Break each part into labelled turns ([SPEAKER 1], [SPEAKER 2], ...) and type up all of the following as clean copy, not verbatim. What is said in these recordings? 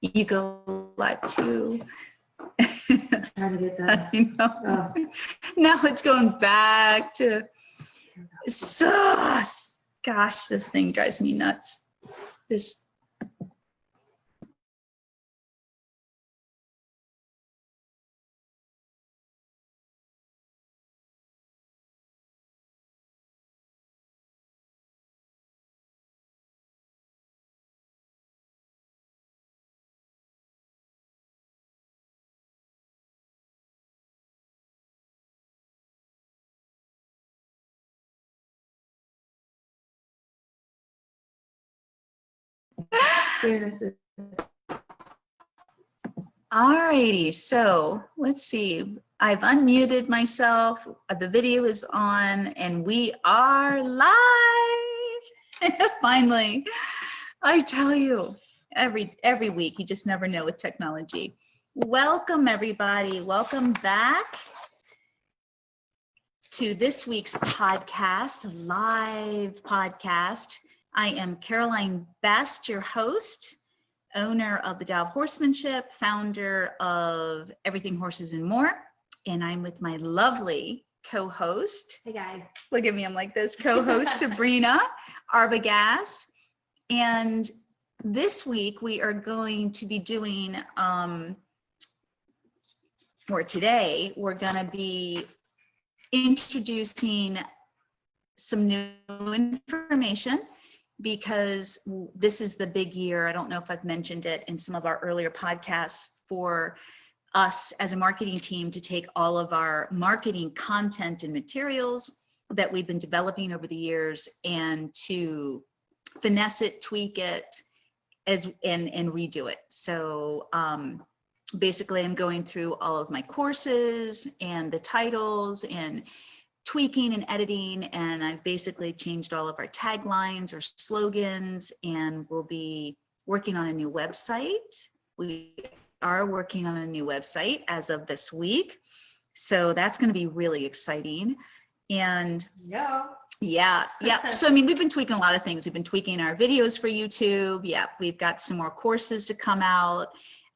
[SPEAKER 1] You go live too.
[SPEAKER 2] Trying to get that.
[SPEAKER 1] I know. Now it's going back to, so, gosh, this thing drives me nuts. This. Alrighty, so let's see. I've unmuted myself. The video is on, and we are live. Finally, I tell you, every week, you just never know with technology. Welcome, everybody. Welcome back to this week's podcast, live podcast. I am Caroline Best, your host, owner of the Tao of Horsemanship, founder of Everything Horses and More, and I'm with my lovely co-host.
[SPEAKER 2] Hey guys.
[SPEAKER 1] Look at me, I'm like this, co-host Sabrina Arbogast. And this week we are going to be doing, or today, we're gonna be introducing some new information, because this is the big year. I don't know if I've mentioned it in some of our earlier podcasts, for us as a marketing team to take all of our marketing content and materials that we've been developing over the years and to finesse it, tweak it, and redo it. So basically I'm going through all of my courses and the titles and tweaking and editing, and I've basically changed all of our taglines or slogans, and we'll be working on a new website. We are working on a new website as of this week, so that's going to be really exciting. And yeah. So I mean, we've been tweaking a lot of things. We've been tweaking our videos for YouTube. Yeah, we've got some more courses to come out,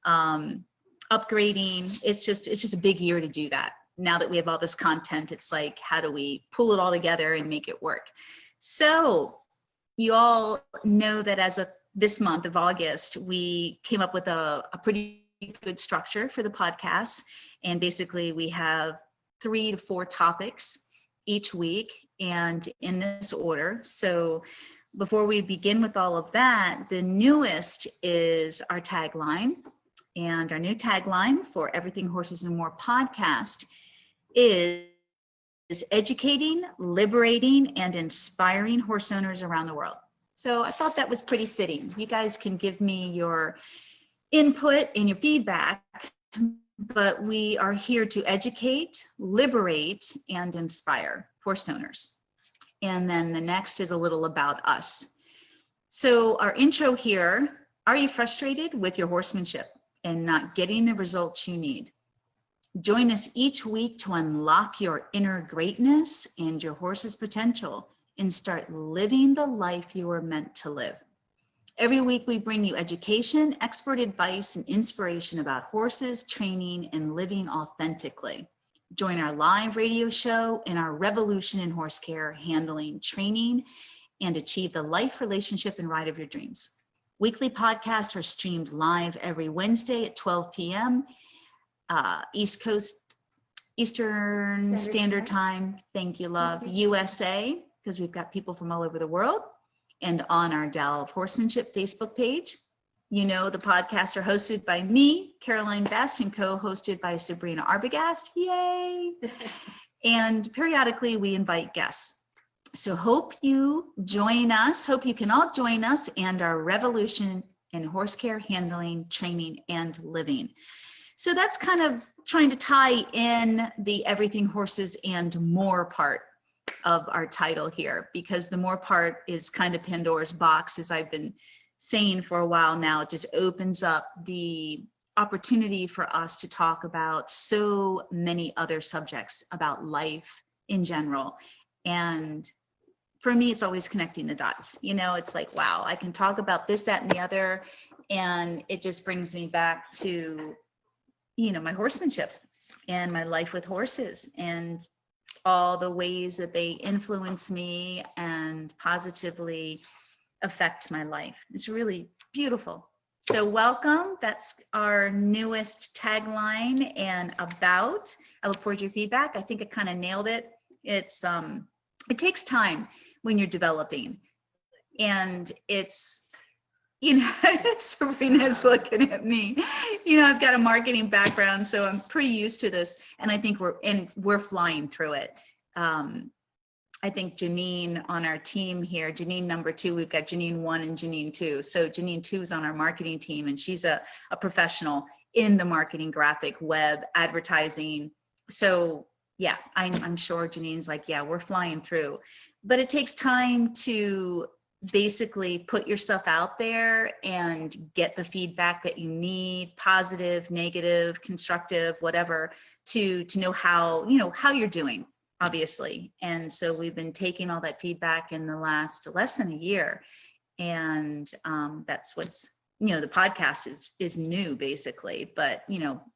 [SPEAKER 1] upgrading. It's just a big year to do that. Now that we have all this content, it's like, how do we pull it all together and make it work? So you all know that as of this month of August, we came up with a pretty good structure for the podcast. And basically we have 3 to 4 topics each week, and in this order. So before we begin with all of that, the newest is our tagline. And our new tagline for Everything Horses and More podcast is educating, liberating, and inspiring horse owners around the world. So I thought that was pretty fitting. You guys can give me your input and your feedback, but we are here to educate, liberate, and inspire horse owners. And then the next is a little about us. So our intro here, are you frustrated with your horsemanship and not getting the results you need? Join us each week to unlock your inner greatness and your horse's potential and start living the life you were meant to live. Every week we bring you education, expert advice, and inspiration about horses, training, and living authentically. Join our live radio show and our revolution in horse care, handling, training, and achieve the life, relationship, and ride of your dreams. Weekly podcasts are streamed live every Wednesday at 12 p.m. East Coast, Eastern Standard Time. Thank you, love. USA, because we've got people from all over the world, and on our Tao of Horsemanship Facebook page. You know, the podcasts are hosted by me, Caroline Best, and co-hosted by Sabrina Arbogast. Yay! And periodically we invite guests. So hope you join us. Hope you can all join us and our revolution in horse care, handling, training, and living. So that's kind of trying to tie in the Everything Horses and More part of our title here, because the more part is kind of Pandora's box, as I've been saying for a while now. It just opens up the opportunity for us to talk about so many other subjects about life in general. And for me, it's always connecting the dots. You know, it's like, wow, I can talk about this, that, and the other, And it just brings me back to, my horsemanship and my life with horses and all the ways that they influence me and positively affect my life. It's really beautiful. So welcome. That's our newest tagline and about. I look forward to your feedback. I think I kind of nailed it. It takes time when you're developing, and it's, Sabrina's looking at me. I've got a marketing background, so I'm pretty used to this, and I think we're flying through it. I think Janine on our team here, Janine number 2, we've got Janine 1 and Janine 2. So Janine 2 is on our marketing team, and she's a professional in the marketing, graphic, web, advertising. So yeah, I'm sure Janine's like, yeah, we're flying through. But it takes time to basically put yourself out there and get the feedback that you need, positive, negative, constructive, whatever, to know how you're doing, obviously. And so we've been taking all that feedback in the last less than a year. And that's what's, the podcast is new basically, but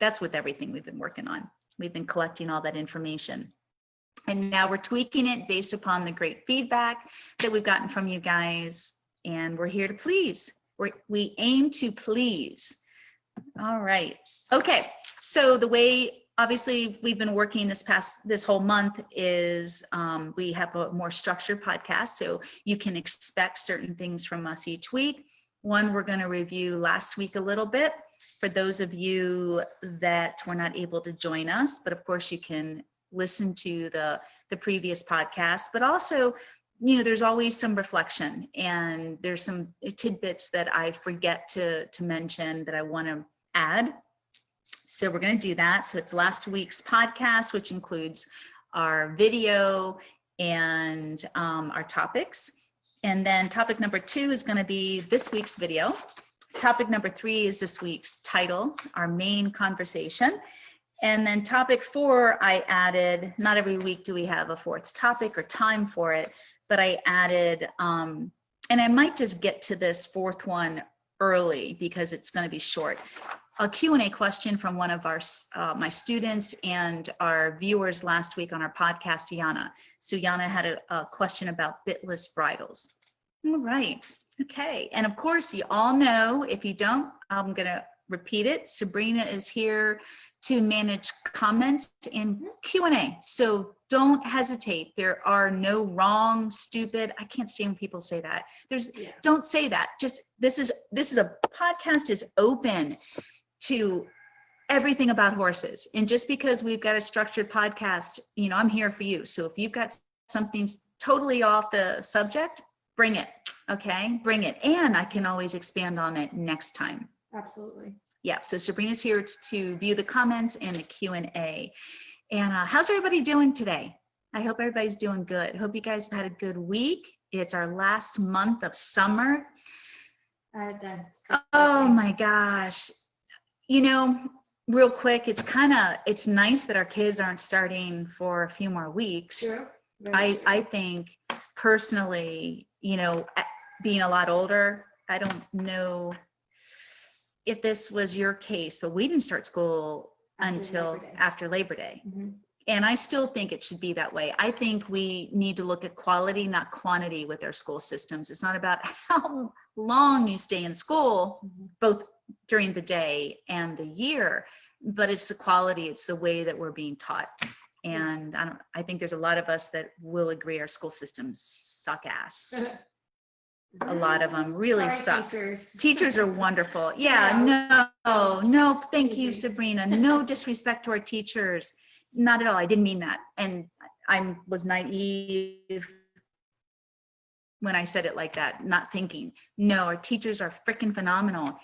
[SPEAKER 1] that's with everything we've been working on. We've been collecting all that information. And now we're tweaking it based upon the great feedback that we've gotten from you guys. And we're here to please. We aim to please. All right. Okay. So the way, obviously, we've been working this whole month is we have a more structured podcast. So you can expect certain things from us each week. One, we're going to review last week a little bit for those of you that were not able to join us. But of course, you can listen to the previous podcast, but also, there's always some reflection, and there's some tidbits that I forget to mention that I want to add. So we're going to do that. So it's last week's podcast, which includes our video and our topics. And then topic number 2 is going to be this week's video. Topic number 3 is this week's title, our main conversation. And then topic 4, I added, not every week do we have a 4th topic or time for it, but I added, and I might just get to this 4th one early because it's going to be short. A Q&A question from one of our my students and our viewers last week on our podcast, Yana. So Yana had a question about Bitless Bridals. All right. Okay. And of course, you all know, if you don't, I'm going to repeat it. Sabrina is here to manage comments and Q&A. So don't hesitate. There are no wrong, stupid. I can't stand when people say that. Don't say that. Just this is a podcast is open to everything about horses. And just because we've got a structured podcast, I'm here for you. So if you've got something totally off the subject, bring it. Okay, bring it. And I can always expand on it next time.
[SPEAKER 2] Absolutely.
[SPEAKER 1] Yeah, so Sabrina's here to view the comments and the Q&A. And how's everybody doing today? I hope everybody's doing good. Hope you guys have had a good week. It's our last month of summer. Oh my gosh. Real quick, it's nice that our kids aren't starting for a few more weeks.
[SPEAKER 2] True.
[SPEAKER 1] I think personally, being a lot older, I don't know if this was your case, but we didn't start school until after Labor Day. Mm-hmm. And I still think it should be that way. I think we need to look at quality, not quantity with our school systems. It's not about how long you stay in school, both during the day and the year, but it's the quality, it's the way that we're being taught. And I think there's a lot of us that will agree our school systems suck ass. A lot of them really suck. Teachers are wonderful. Yeah, no, thank you, Sabrina. No disrespect to our teachers. Not at all. I didn't mean that. And I was naive when I said it like that, not thinking. No, our teachers are freaking phenomenal.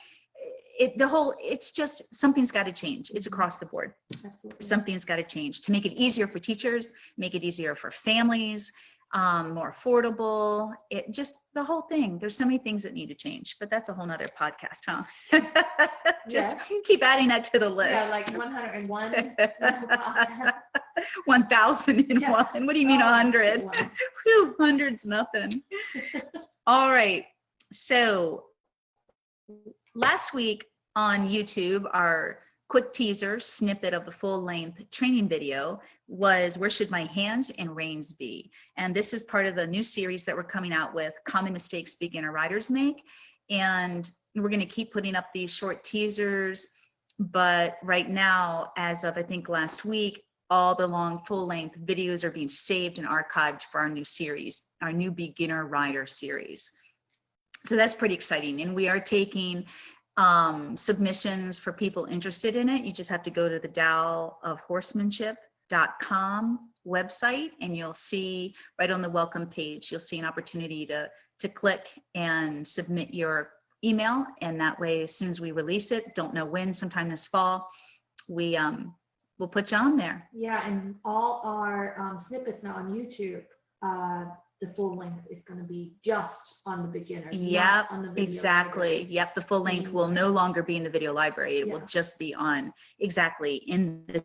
[SPEAKER 1] It's just, something's got to change. It's across the board. Absolutely. Something's got to change to make it easier for teachers, make it easier for families, more affordable. It just, the whole thing. There's so many things that need to change, but that's a whole nother podcast, huh? Just keep adding that to the list.
[SPEAKER 2] Yeah, like 101.
[SPEAKER 1] 1001. What do you mean 100? Wow. Whew, 100's nothing. All right. So last week on YouTube, our quick teaser snippet of the full length training video was Where Should My Hands and Reins Be? And this is part of the new series that we're coming out with, Common Mistakes Beginner Riders Make. And we're going to keep putting up these short teasers. But right now, as of I think last week, all the long full length videos are being saved and archived for our new series, our new beginner rider series. So that's pretty exciting. And we are taking submissions for people interested in it. You just have to go to the TaoofHorsemanship.com website, and you'll see right on the welcome page, you'll see an opportunity to click and submit your email. And that way, as soon as we release it, don't know when, sometime this fall, we'll put you on there.
[SPEAKER 2] Yeah, and all our snippets now on YouTube, the full length is going to be just on the beginners.
[SPEAKER 1] Yep,
[SPEAKER 2] not on the video
[SPEAKER 1] exactly.
[SPEAKER 2] library.
[SPEAKER 1] Yep, the full length will no longer be in the video library. It will
[SPEAKER 2] Yeah.
[SPEAKER 1] just be on exactly in the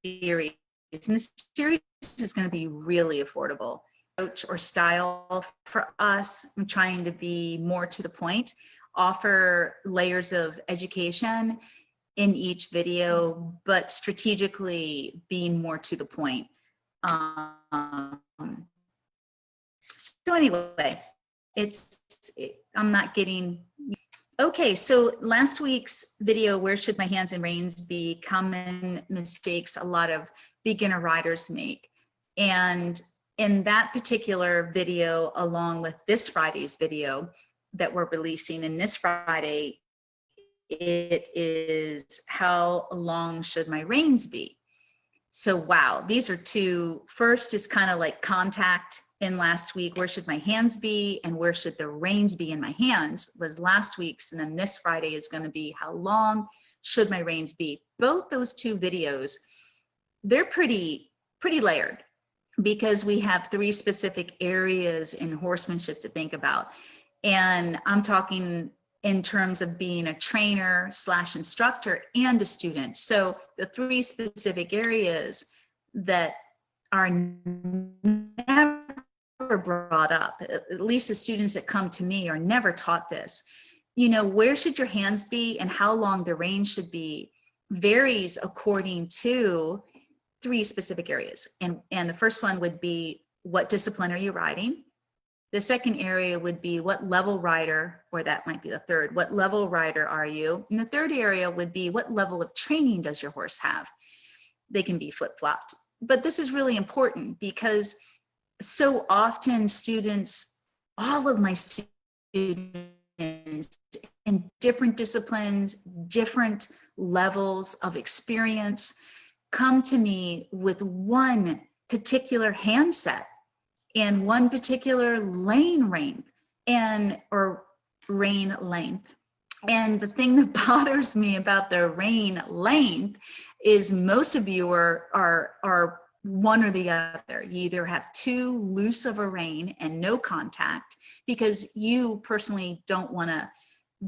[SPEAKER 1] series. And this series is going to be really affordable. Approach or style for us, I'm trying to be more to the point, offer layers of education in each video, but strategically being more to the point. So anyway, I'm not getting, okay, so last week's video, Where Should My Hands and Reins Be? Common mistakes a lot of beginner riders make. And in that particular video, along with this Friday's video that we're releasing, and this Friday, it is How Long Should My Reins Be? So wow, these are two. First is kind of like contact in last week, Where Should My Hands Be? And Where Should the Reins Be in My Hands was last week's. And then this Friday is going to be How Long Should My Reins Be? Both those two videos, they're pretty layered, because we have three specific areas in horsemanship to think about. And I'm talking in terms of being a trainer / instructor and a student. So the three specific areas that are never brought up, at least the students that come to me are never taught this. You know, where should your hands be and how long the reins should be varies according to three specific areas. And the first one would be, what discipline are you riding? The second area would be, what level rider, or that might be the third, what level rider are you? And the third area would be, what level of training does your horse have? They can be flip-flopped. But this is really important, because so often students, all of my students in different disciplines, different levels of experience, come to me with one particular handset and one particular rein or rein length. And the thing that bothers me about the rein length is most of you are one or the other. You either have too loose of a rein and no contact because you personally don't want to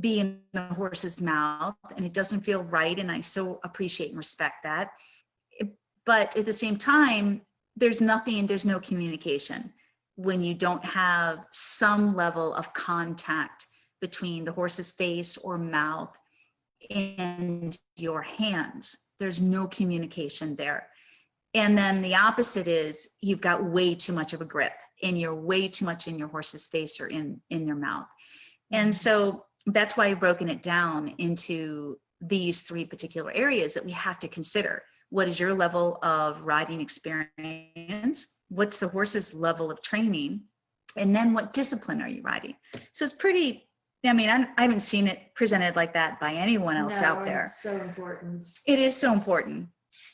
[SPEAKER 1] be in the horse's mouth and it doesn't feel right, and I so appreciate and respect that. But at the same time, there's no communication when you don't have some level of contact between the horse's face or mouth and your hands. There's no communication there. And then the opposite is, you've got way too much of a grip and you're way too much in your horse's face or in their mouth. And so that's why I've broken it down into these three particular areas that we have to consider. What is your level of riding experience? What's the horse's level of training? And then what discipline are you riding? So it's pretty, I mean, I haven't seen it presented like that by anyone else out there.
[SPEAKER 2] It's so important.
[SPEAKER 1] It is so important.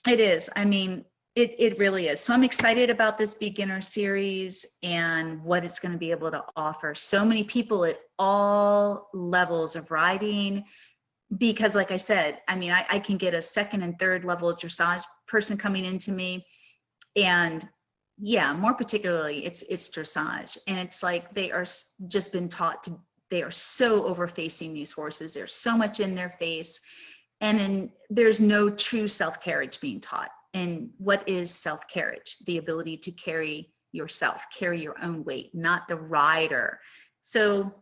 [SPEAKER 1] It is. I mean, it really is. So I'm excited about this beginner series and what it's going to be able to offer so many people at all levels of riding. Because like I said, I mean, I can get a second and third level dressage person coming into me, and yeah, more particularly it's dressage. And it's like they are just been taught to, they are so overfacing these horses. There's so much in their face. And then there's no true self-carriage being taught. And what is self-carriage? The ability to carry yourself, carry your own weight, not the rider. So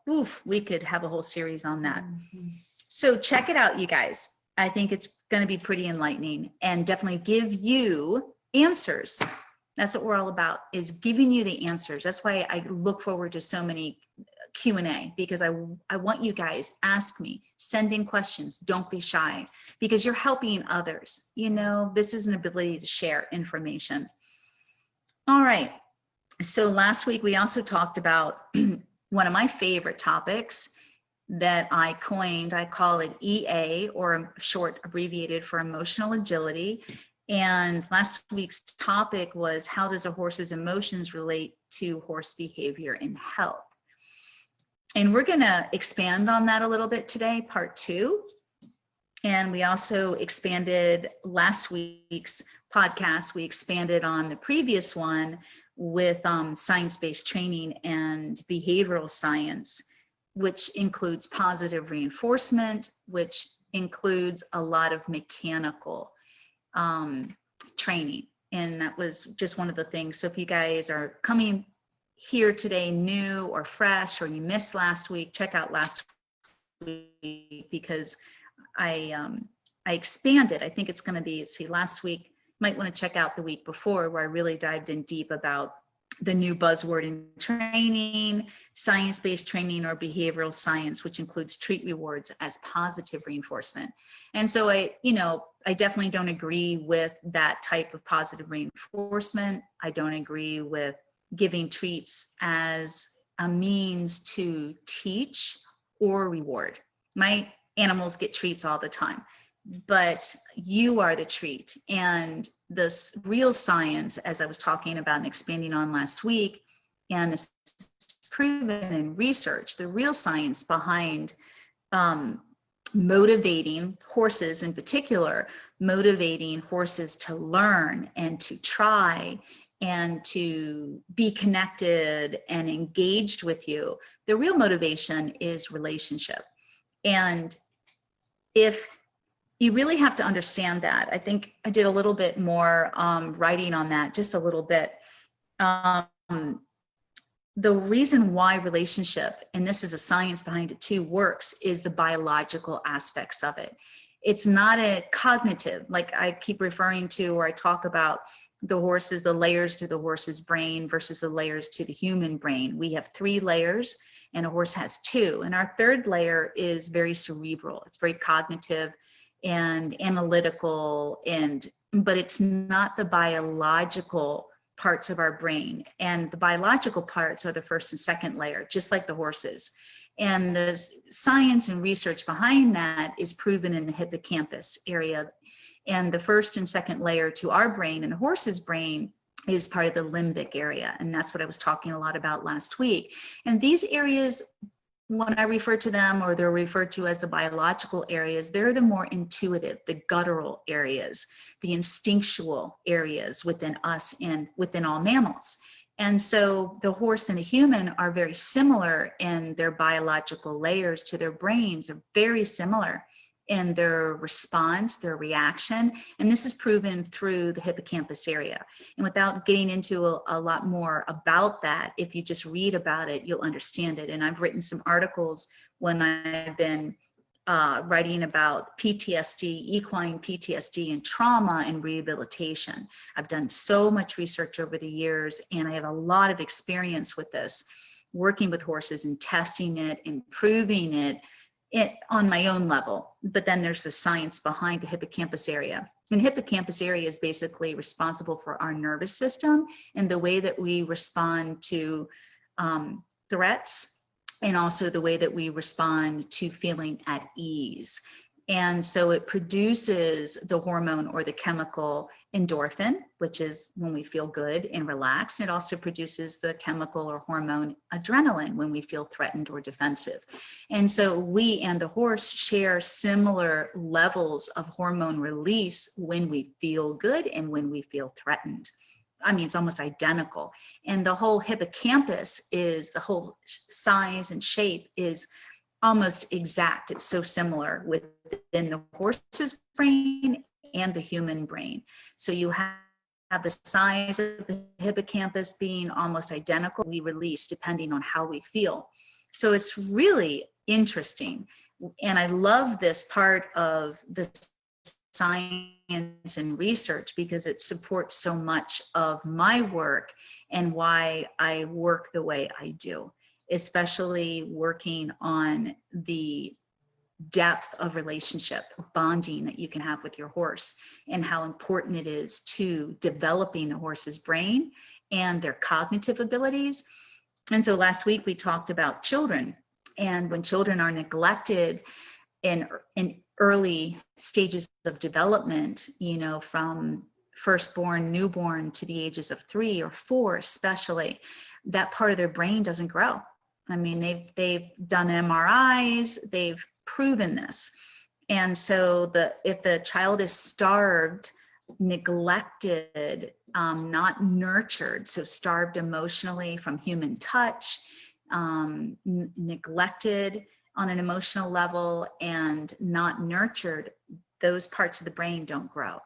[SPEAKER 1] oof, we could have a whole series on that.
[SPEAKER 2] Mhm.
[SPEAKER 1] So check it out, you guys. I think it's going to be pretty enlightening and definitely give you answers. That's what we're all about, is giving you the answers. That's why I look forward to so many Q&A, because I want you guys, ask me, send in questions, don't be shy, because you're helping others. You know, this is an ability to share information. All right. So last week we also talked about one of my favorite topics that I coined. I call it EA, or short abbreviated for emotional agility. And last week's topic was, how does a horse's emotions relate to horse behavior and health? And we're going to expand on that a little bit today, part 2. And we also expanded last week's podcast. We expanded on the previous one with science-based training and behavioral science, which includes positive reinforcement, which includes a lot of mechanical training. And that was just one of the things. So if you guys are coming here today new or fresh, or you missed last week, check out last week, because I expanded. I think it's going to be, see, last week, might want to check out the week before, where I really dived in deep about the new buzzword in training, science-based training or behavioral science, which includes treat rewards as positive reinforcement. And so I definitely don't agree with that type of positive reinforcement. I don't agree with giving treats as a means to teach or reward. My animals get treats all the time, but you are the treat. And this real science, as I was talking about and expanding on last week, and it's proven in research, the real science behind motivating horses, in particular, motivating horses to learn and to try and to be connected and engaged with you. The real motivation is relationship. And if you really have to understand that, I think I did a little bit more writing on that, just a little bit. The reason why relationship, and this is a science behind it too, works, is the biological aspects of it. It's not a cognitive, like I keep referring to, or I talk about the horses, the layers to the horse's brain versus the layers to the human brain. We have 3 layers and a horse has 2. And our 3rd layer is very cerebral. It's very cognitive and analytical, but it's not the biological parts of our brain. And the biological parts are the 1st and 2nd layer, just like the horses. And the science and research behind that is proven in the hippocampus area. And the 1st and 2nd layer to our brain and a horse's brain is part of the limbic area. And that's what I was talking a lot about last week. And these areas, when I refer to them, or they're referred to as the biological areas, they're the more intuitive, the guttural areas, the instinctual areas within us and within all mammals. And so the horse and the human are very similar in their biological layers to their brains, are very similar in their response, their reaction. And this is proven through the hippocampus area. And without getting into a lot more about that, if you just read about it, you'll understand it. And I've written some articles when I've been writing about PTSD, equine PTSD, and trauma and rehabilitation. I've done so much research over the years, and I have a lot of experience with this, working with horses and testing it, improving it on my own level. But then there's the science behind the hippocampus area. And the hippocampus area is basically responsible for our nervous system and the way that we respond to threats, and also the way that we respond to feeling at ease. And so it produces the hormone or the chemical endorphin, which is when we feel good and relaxed. It also produces the chemical or hormone adrenaline when we feel threatened or defensive. And so we and the horse share similar levels of hormone release when we feel good and when we feel threatened. I mean, it's almost identical. And the whole hippocampus is, the whole size and shape is almost exact. It's so similar within the horse's brain and the human brain. So you have the size of the hippocampus being almost identical. We release depending on how we feel. So it's really interesting. And I love this part of the science and research because it supports so much of my work and why I work the way I do, especially working on the depth of relationship bonding that you can have with your horse and how important it is to developing the horse's brain and their cognitive abilities. And so last week we talked about children, and when children are neglected in early stages of development, you know, from firstborn, newborn to the ages of 3 or 4, especially, that part of their brain doesn't grow. I mean, they've done MRIs, they've proven this. And so if the child is starved, neglected, not nurtured, so starved emotionally from human touch, neglected on an emotional level, and not nurtured, those parts of the brain don't grow.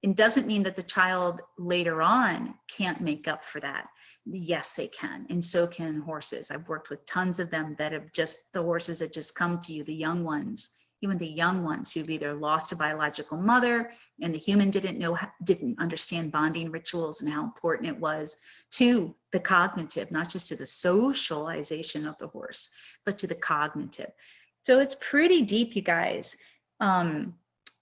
[SPEAKER 1] It doesn't mean that the child later on can't make up for that. Yes, they can, and so can horses. I've worked with tons of them that have just, the horses that just come to you, the young ones, even the young ones who've either lost a biological mother and the human didn't understand bonding rituals and how important it was to the cognitive, not just to the socialization of the horse, but to the cognitive. So it's pretty deep, you guys.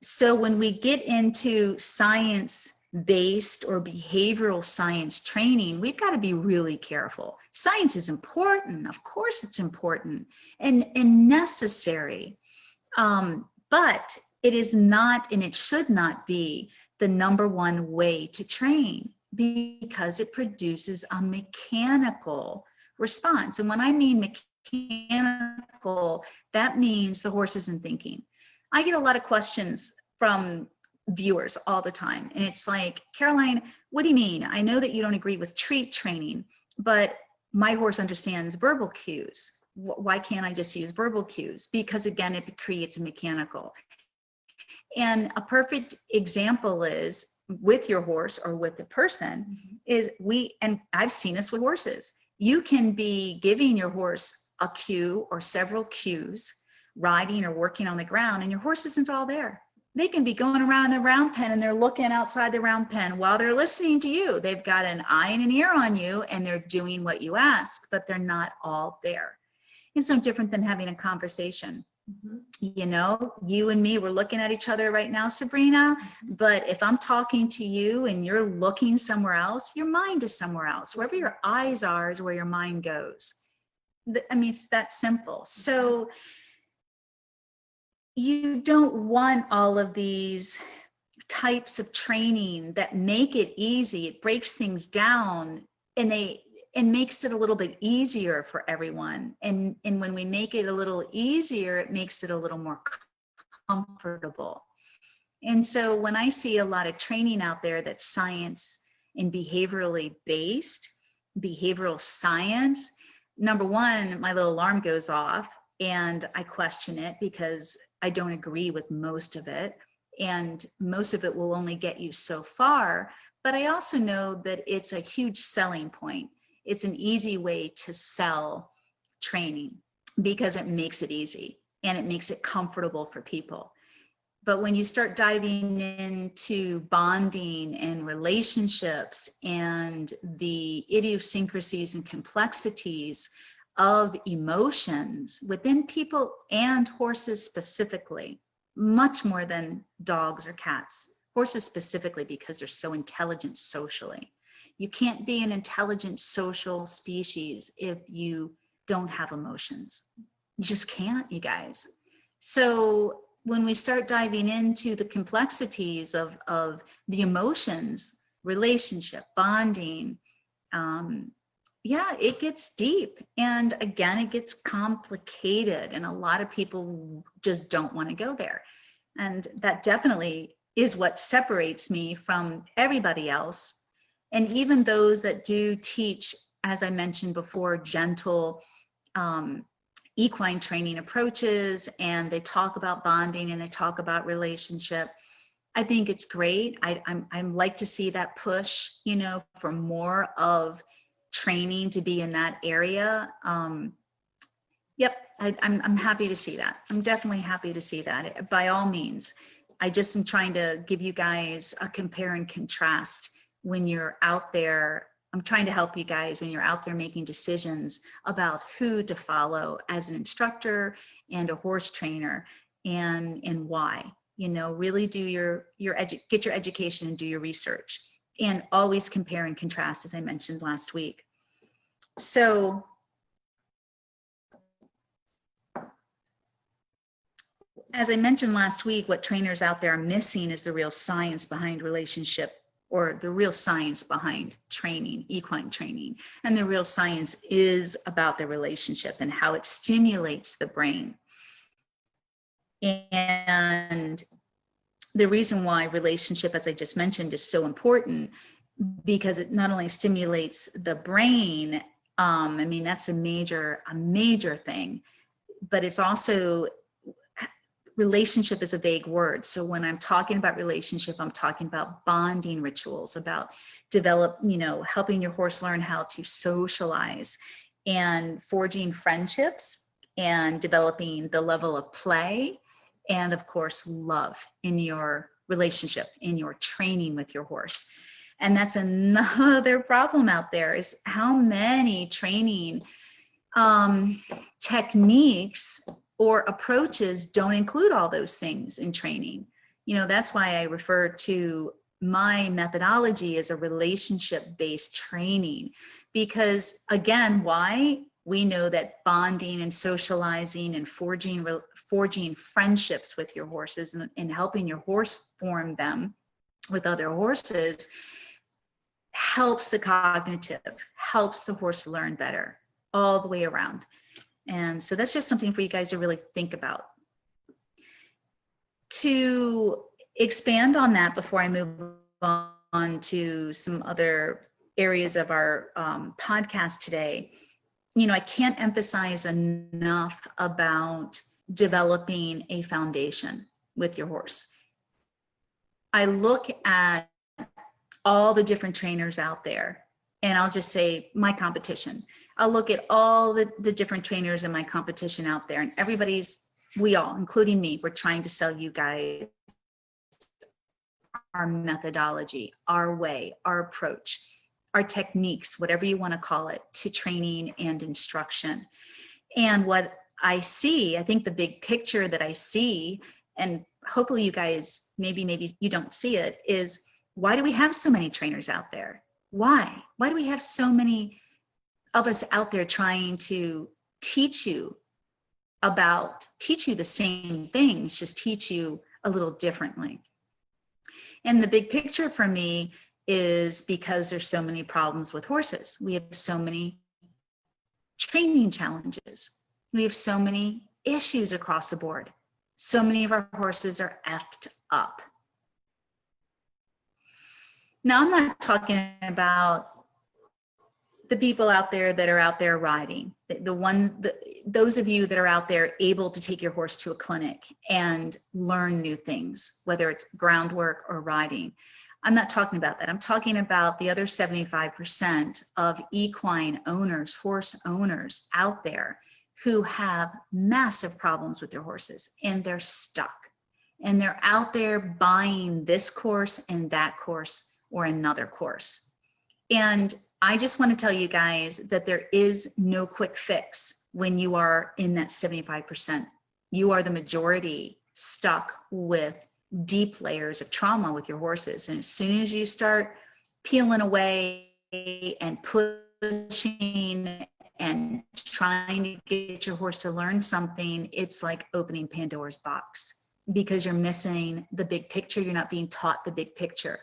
[SPEAKER 1] So when we get into science-based or behavioral science training, we've got to be really careful. Science is important, of course it's important and necessary. But it is not, and it should not be, the number one way to train because it produces a mechanical response. And when I mean mechanical, that means the horse isn't thinking. I get a lot of questions from viewers all the time. And it's like, Caroline, what do you mean? I know that you don't agree with treat training, but my horse understands verbal cues. Why can't I just use verbal cues? Because again, it creates a mechanical. And a perfect example is with your horse or with the person is and I've seen this with horses. You can be giving your horse a cue or several cues, riding or working on the ground, and your horse isn't all there. They can be going around in the round pen and they're looking outside the round pen while they're listening to you. They've got an eye and an ear on you and they're doing what you ask, but they're not all there. It's no different than having a conversation. You know, you and me, we're looking at each other right now, Sabrina, but if I'm talking to you and you're looking somewhere else, your mind is somewhere else. Wherever your eyes are is where your mind goes. I mean, it's that simple. So you don't want all of these types of training that make it easy. It breaks things down and makes it a little bit easier for everyone. And when we make it a little easier, it makes it a little more comfortable. And so when I see a lot of training out there that's science and behaviorally based, behavioral science, number one, my little alarm goes off and I question it because I don't agree with most of it. And most of it will only get you so far. But I also know that it's a huge selling point. It's an easy way to sell training because it makes it easy and it makes it comfortable for people. But when you start diving into bonding and relationships and the idiosyncrasies and complexities of emotions within people and horses specifically, much more than dogs or cats, horses specifically because they're so intelligent socially. You can't be an intelligent social species if you don't have emotions. You just can't, you guys. So when we start diving into the complexities of the emotions, relationship, bonding, yeah, it gets deep. And again, it gets complicated. And a lot of people just don't want to go there. And that definitely is what separates me from everybody else. And even those that do teach, as I mentioned before, gentle equine training approaches, and they talk about bonding and they talk about relationship. I think it's great. I'm like to see that push, you know, for more of training to be in that area. Yep, I'm happy to see that. I'm definitely happy to see that. By all means, I just am trying to give you guys a compare and contrast when you're out there. I'm trying to help you guys when you're out there making decisions about who to follow as an instructor and a horse trainer, and why. You know, really do get your education and do your research, and always compare and contrast, as I mentioned last week. So as I mentioned last week, what trainers out there are missing is the real science behind relationship, or the real science behind training, equine training. And the real science is about the relationship and how it stimulates the brain. And the reason why relationship, as I just mentioned, is so important, because it not only stimulates the brain, I mean, that's a major thing, but it's also, relationship is a vague word. So when I'm talking about relationship, I'm talking about bonding rituals, about helping your horse learn how to socialize and forging friendships and developing the level of play and, of course, love in your relationship, in your training with your horse. And that's another problem out there, is how many training techniques or approaches don't include all those things in training. You know, that's why I refer to my methodology as a relationship-based training, because again, why? We know that bonding and socializing and forging friendships with your horses and helping your horse form them with other horses helps the cognitive, helps the horse learn better all the way around. And so that's just something for you guys to really think about. To expand on that before I move on to some other areas of our podcast today, you know, I can't emphasize enough about developing a foundation with your horse. I look at all the different trainers out there, and I'll just say my competition. I'll look at all the different trainers in my competition out there, and we all, including me, we're trying to sell you guys our methodology, our way, our approach, our techniques, whatever you want to call it, to training and instruction. And what I see, I think the big picture that I see, and hopefully you guys, maybe you don't see it, is why do we have so many trainers out there? Why? Why do we have so many of us out there trying to teach you the same things, just teach you a little differently? And the big picture for me is because there's so many problems with horses. We have so many training challenges. We have so many issues across the board. So many of our horses are effed up. Now, I'm not talking about the people out there that are out there riding, those of you that are out there able to take your horse to a clinic and learn new things, whether it's groundwork or riding. I'm not talking about that. I'm talking about the other 75% of equine owners, horse owners out there who have massive problems with their horses, and they're stuck. And they're out there buying this course and that course or another course. And I just want to tell you guys that there is no quick fix when you are in that 75%. You are the majority stuck with deep layers of trauma with your horses. And as soon as you start peeling away and pushing and trying to get your horse to learn something, it's like opening Pandora's box, because you're missing the big picture. You're not being taught the big picture.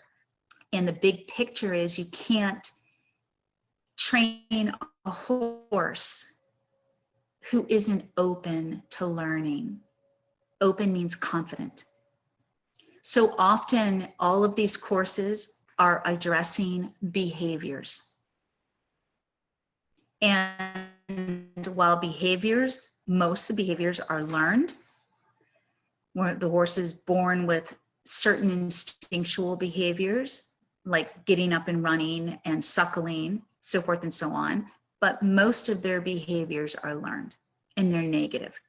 [SPEAKER 1] And the big picture is you can't train a horse who isn't open to learning. Open means confident. So often all of these courses are addressing behaviors. And while most of the behaviors are learned, where the horse is born with certain instinctual behaviors, like getting up and running and suckling, so forth and so on, but most of their behaviors are learned. and they're negative.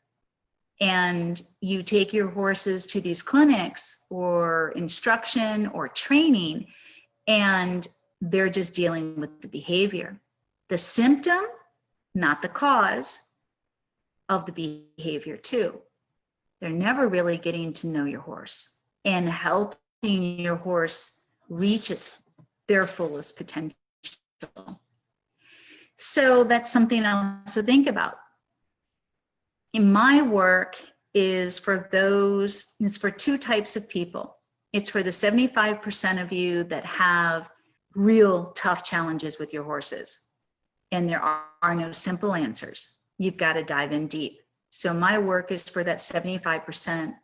[SPEAKER 1] And you take your horses to these clinics or instruction or training, and they're just dealing with the behavior. The symptom, not the cause of the behavior too. They're never really getting to know your horse and helping your horse reach their fullest potential. So that's something else to think about. In my work is for it's for two types of people. It's for the 75% of you that have real tough challenges with your horses, and there are no simple answers. You've got to dive in deep. So my work is for that 75%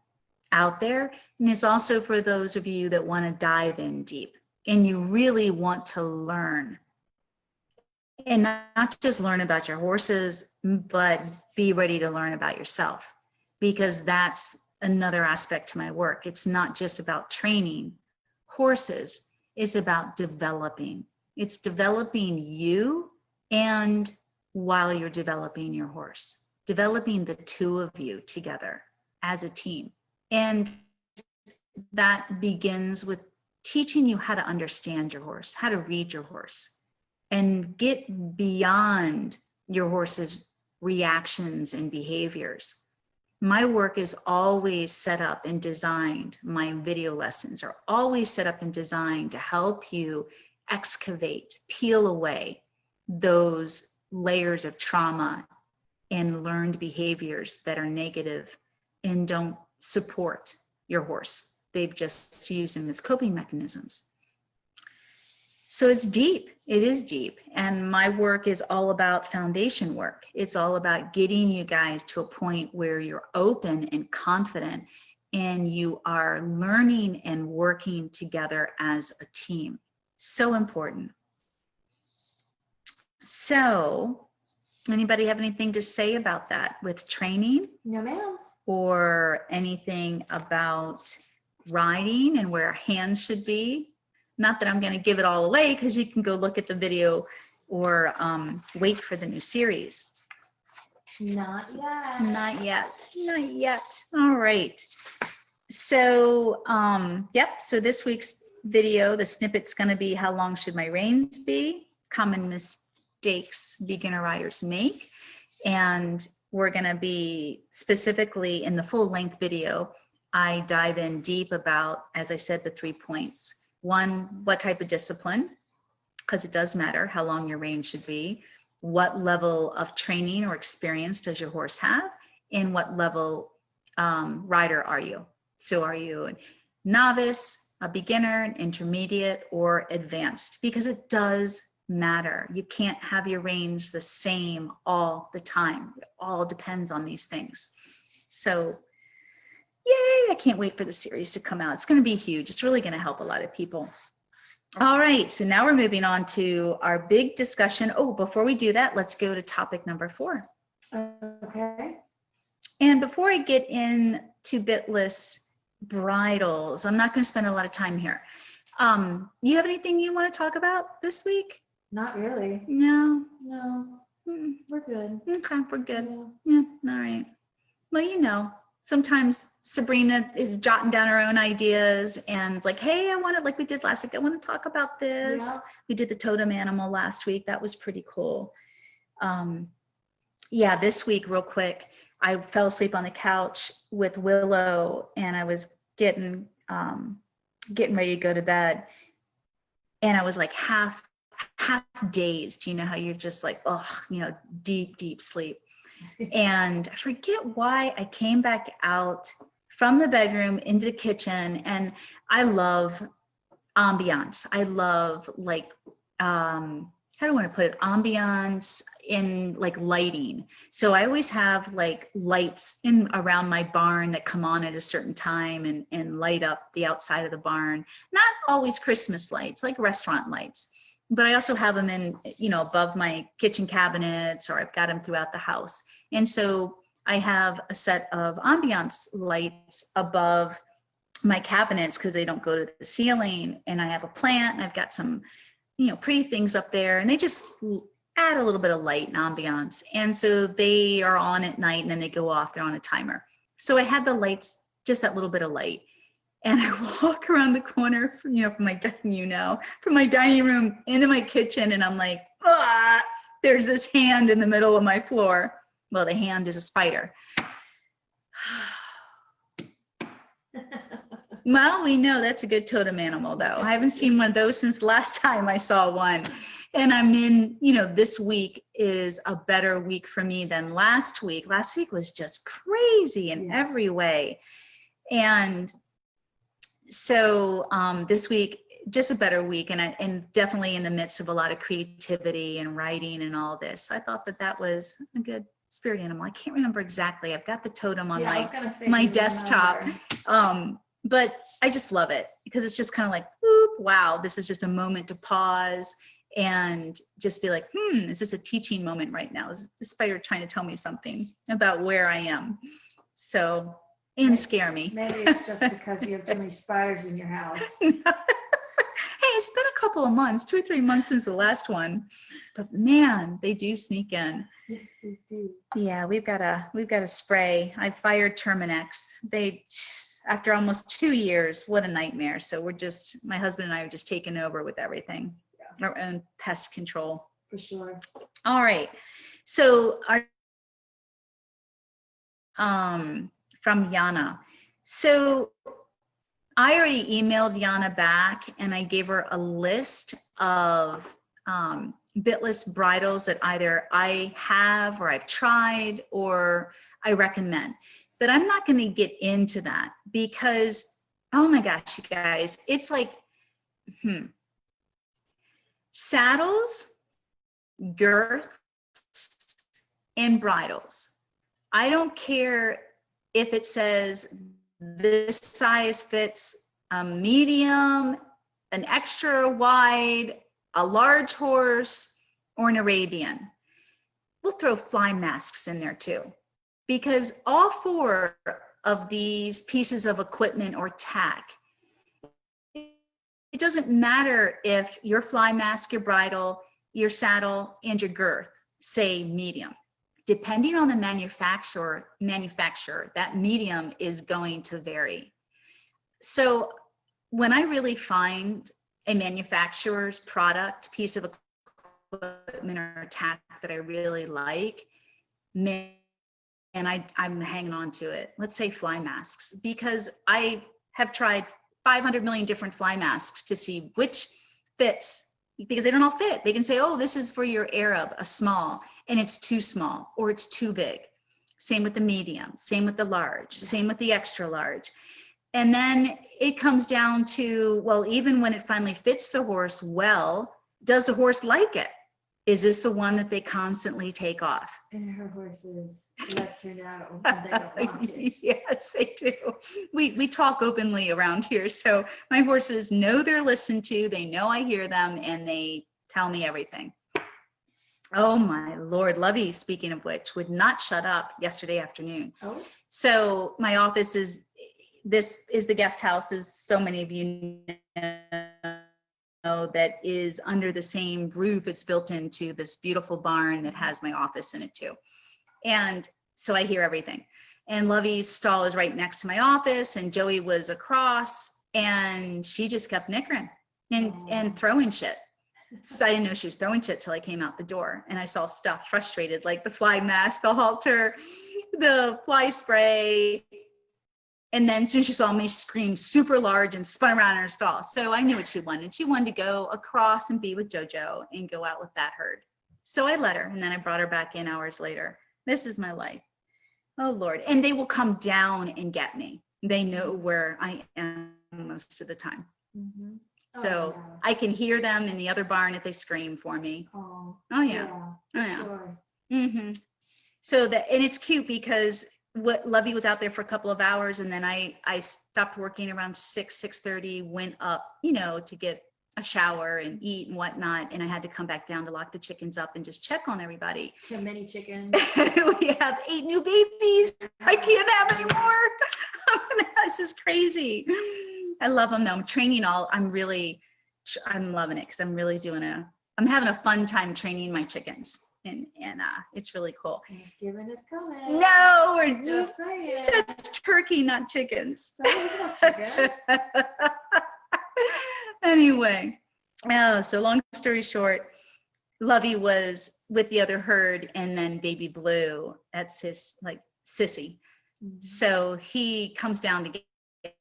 [SPEAKER 1] out there, and it's also for those of you that want to dive in deep and you really want to learn, and not just learn about your horses, but be ready to learn about yourself, because that's another aspect to my work. It's not just about training horses, it's about developing. It's developing you, and while you're developing your horse, developing the two of you together as a team. And that begins with teaching you how to understand your horse, how to read your horse, and get beyond your horse's reactions and behaviors. My work is always set up and designed, my video lessons are always set up and designed to help you excavate, peel away those layers of trauma and learned behaviors that are negative and don't support your horse. They've just used them as coping mechanisms. So it's deep, it is deep. And my work is all about foundation work. It's all about getting you guys to a point where you're open and confident and you are learning and working together as a team. So important. So, anybody have anything to say about that with training?
[SPEAKER 2] No, ma'am.
[SPEAKER 1] Or anything about riding and where hands should be? Not that I'm going to give it all away, because you can go look at the video or wait for the new series.
[SPEAKER 2] Not yet.
[SPEAKER 1] Not yet. Not yet. All right. So, yep. So this week's video, the snippet's going to be how long should my reins be? Common mistakes beginner riders make. And we're going to be specifically in the full length video. I dive in deep about, as I said, the 3 points. One, what type of discipline, because it does matter how long your reins should be. What level of training or experience does your horse have? And what level rider are you? So are you a novice, a beginner, an intermediate, or advanced? Because it does matter. You can't have your reins the same all the time. It all depends on these things. So yay, I can't wait for the series to come out. It's going to be huge. It's really going to help a lot of people. All right, so now we're moving on to our big discussion. Oh, before we do that, let's go to topic number 4.
[SPEAKER 2] Okay.
[SPEAKER 1] And before I get into Bitless Bridals, I'm not going to spend a lot of time here. You have anything you want to talk about this week?
[SPEAKER 2] Not really.
[SPEAKER 1] No?
[SPEAKER 2] No. We're good.
[SPEAKER 1] Okay, we're good.
[SPEAKER 2] Yeah.
[SPEAKER 1] Yeah, all right. Well, you know, sometimes Sabrina is jotting down her own ideas and it's like, hey, I want to, like we did last week, I want to talk about this.
[SPEAKER 2] Yeah.
[SPEAKER 1] We did the totem animal last week. That was pretty cool. Yeah, this week, real quick, I fell asleep on the couch with Willow and I was getting ready to go to bed. And I was like half dazed. You know how you're just like, oh, you know, deep sleep. And I forget why I came back out from the bedroom into the kitchen, and I love ambiance. I love, like, how do I want to put it? Ambiance in like lighting. So I always have like lights in around my barn that come on at a certain time and light up the outside of the barn. Not always Christmas lights, like restaurant lights. But I also have them in, you know, above my kitchen cabinets, or I've got them throughout the house. And so I have a set of ambiance lights above my cabinets because they don't go to the ceiling. And I have a plant and I've got some, you know, pretty things up there, and they just add a little bit of light and ambiance. And so they are on at night and then they go off, they're on a timer. So I had the lights, just that little bit of light. And I walk around the corner, from my dining room into my kitchen. And I'm like, there's this hand in the middle of my floor. Well, the hand is a spider. Well, we know that's a good totem animal, though. I haven't seen one of those since the last time I saw one. And I'm in, this week is a better week for me than last week. Last week was just crazy in every way. And so this week, just a better week, and definitely in the midst of a lot of creativity and writing and all this. So I thought that was a good spirit animal. I can't remember exactly. I've got the totem on my desktop. But I just love it because it's just kind of like, whoop, wow, this is just a moment to pause and just be like, is this a teaching moment right now? Is the spider trying to tell me something about where I am? So, and scare me.
[SPEAKER 2] Maybe it's just because you have too many spiders in your house.
[SPEAKER 1] Hey, it's been a couple of months, 2 or 3 months since the last one, but man, they do sneak in.
[SPEAKER 2] Yes, they do.
[SPEAKER 1] Yeah, we've got a spray. I fired Terminex. After almost 2 years, what a nightmare. So my husband and I are just taking over with everything, our own pest control.
[SPEAKER 2] For sure.
[SPEAKER 1] All right. So from Yana. So I already emailed Yana back and I gave her a list of Bitless Bridals that either I have or I've tried or I recommend. But I'm not going to get into that because, oh my gosh, you guys, it's like, saddles, girths, and bridles. I don't care if it says this size fits a medium, an extra wide, a large horse, or an Arabian. We'll throw fly masks in there too. Because all 4 of these pieces of equipment or tack, it doesn't matter if your fly mask, your bridle, your saddle, and your girth say medium. Depending on the manufacturer, that medium is going to vary. So when I really find a manufacturer's product, piece of equipment or tack that I really like, and I'm hanging on to it. Let's say fly masks, because I have tried 500 million different fly masks to see which fits, because they don't all fit. They can say, oh, this is for your Arab, a small, and it's too small or it's too big. Same with the medium, same with the large, same with the extra large. And then it comes down to, well, even when it finally fits the horse well, does the horse like it? Is this the one that they constantly take off?
[SPEAKER 2] And her horses let you know when they don't want it.
[SPEAKER 1] Yes, they do. We talk openly around here. So my horses know they're listened to, they know I hear them, and they tell me everything. Oh my Lord, Lovey, speaking of which, would not shut up yesterday afternoon.
[SPEAKER 2] Oh.
[SPEAKER 1] So my office this is the guest house, as so many of you know, that is under the same roof. It's built into this beautiful barn that has my office in it too. And so I hear everything. And Lovey's stall is right next to my office, and Joey was across, and she just kept nickering and throwing shit. So I didn't know she was throwing shit till I came out the door, and I saw stuff frustrated, like the fly mask, the halter, the fly spray. And then as soon as she saw me, she screamed super large and spun around in her stall. So I knew what she wanted. She wanted to go across and be with JoJo and go out with that herd. So I let her, and then I brought her back in hours later. This is my life. Oh Lord. And they will come down and get me. They know where I am most of the time.
[SPEAKER 2] Mm-hmm.
[SPEAKER 1] So yeah. I can hear them in the other barn if they scream for me.
[SPEAKER 2] Oh
[SPEAKER 1] yeah. Oh yeah.
[SPEAKER 2] Sure.
[SPEAKER 1] Mm-hmm. So and it's cute because Lovey was out there for a couple of hours, and then I stopped working around 6:30, went up, to get a shower and eat and whatnot, and I had to come back down to lock the chickens up and just check on everybody.
[SPEAKER 2] So many chickens.
[SPEAKER 1] We have 8 new babies. I can't have any more. This is crazy. I love them though. I'm training I'm loving it because I'm really doing a I'm having a fun time training my chickens, and it's really cool.
[SPEAKER 2] Thanksgiving is coming.
[SPEAKER 1] No, we're
[SPEAKER 2] Just saying.
[SPEAKER 1] that's turkey, not chickens.
[SPEAKER 2] Sorry, not chicken.
[SPEAKER 1] Anyway, so long story short, Lovey was with the other herd, and then Baby Blue, that's his like sissy. So he comes down to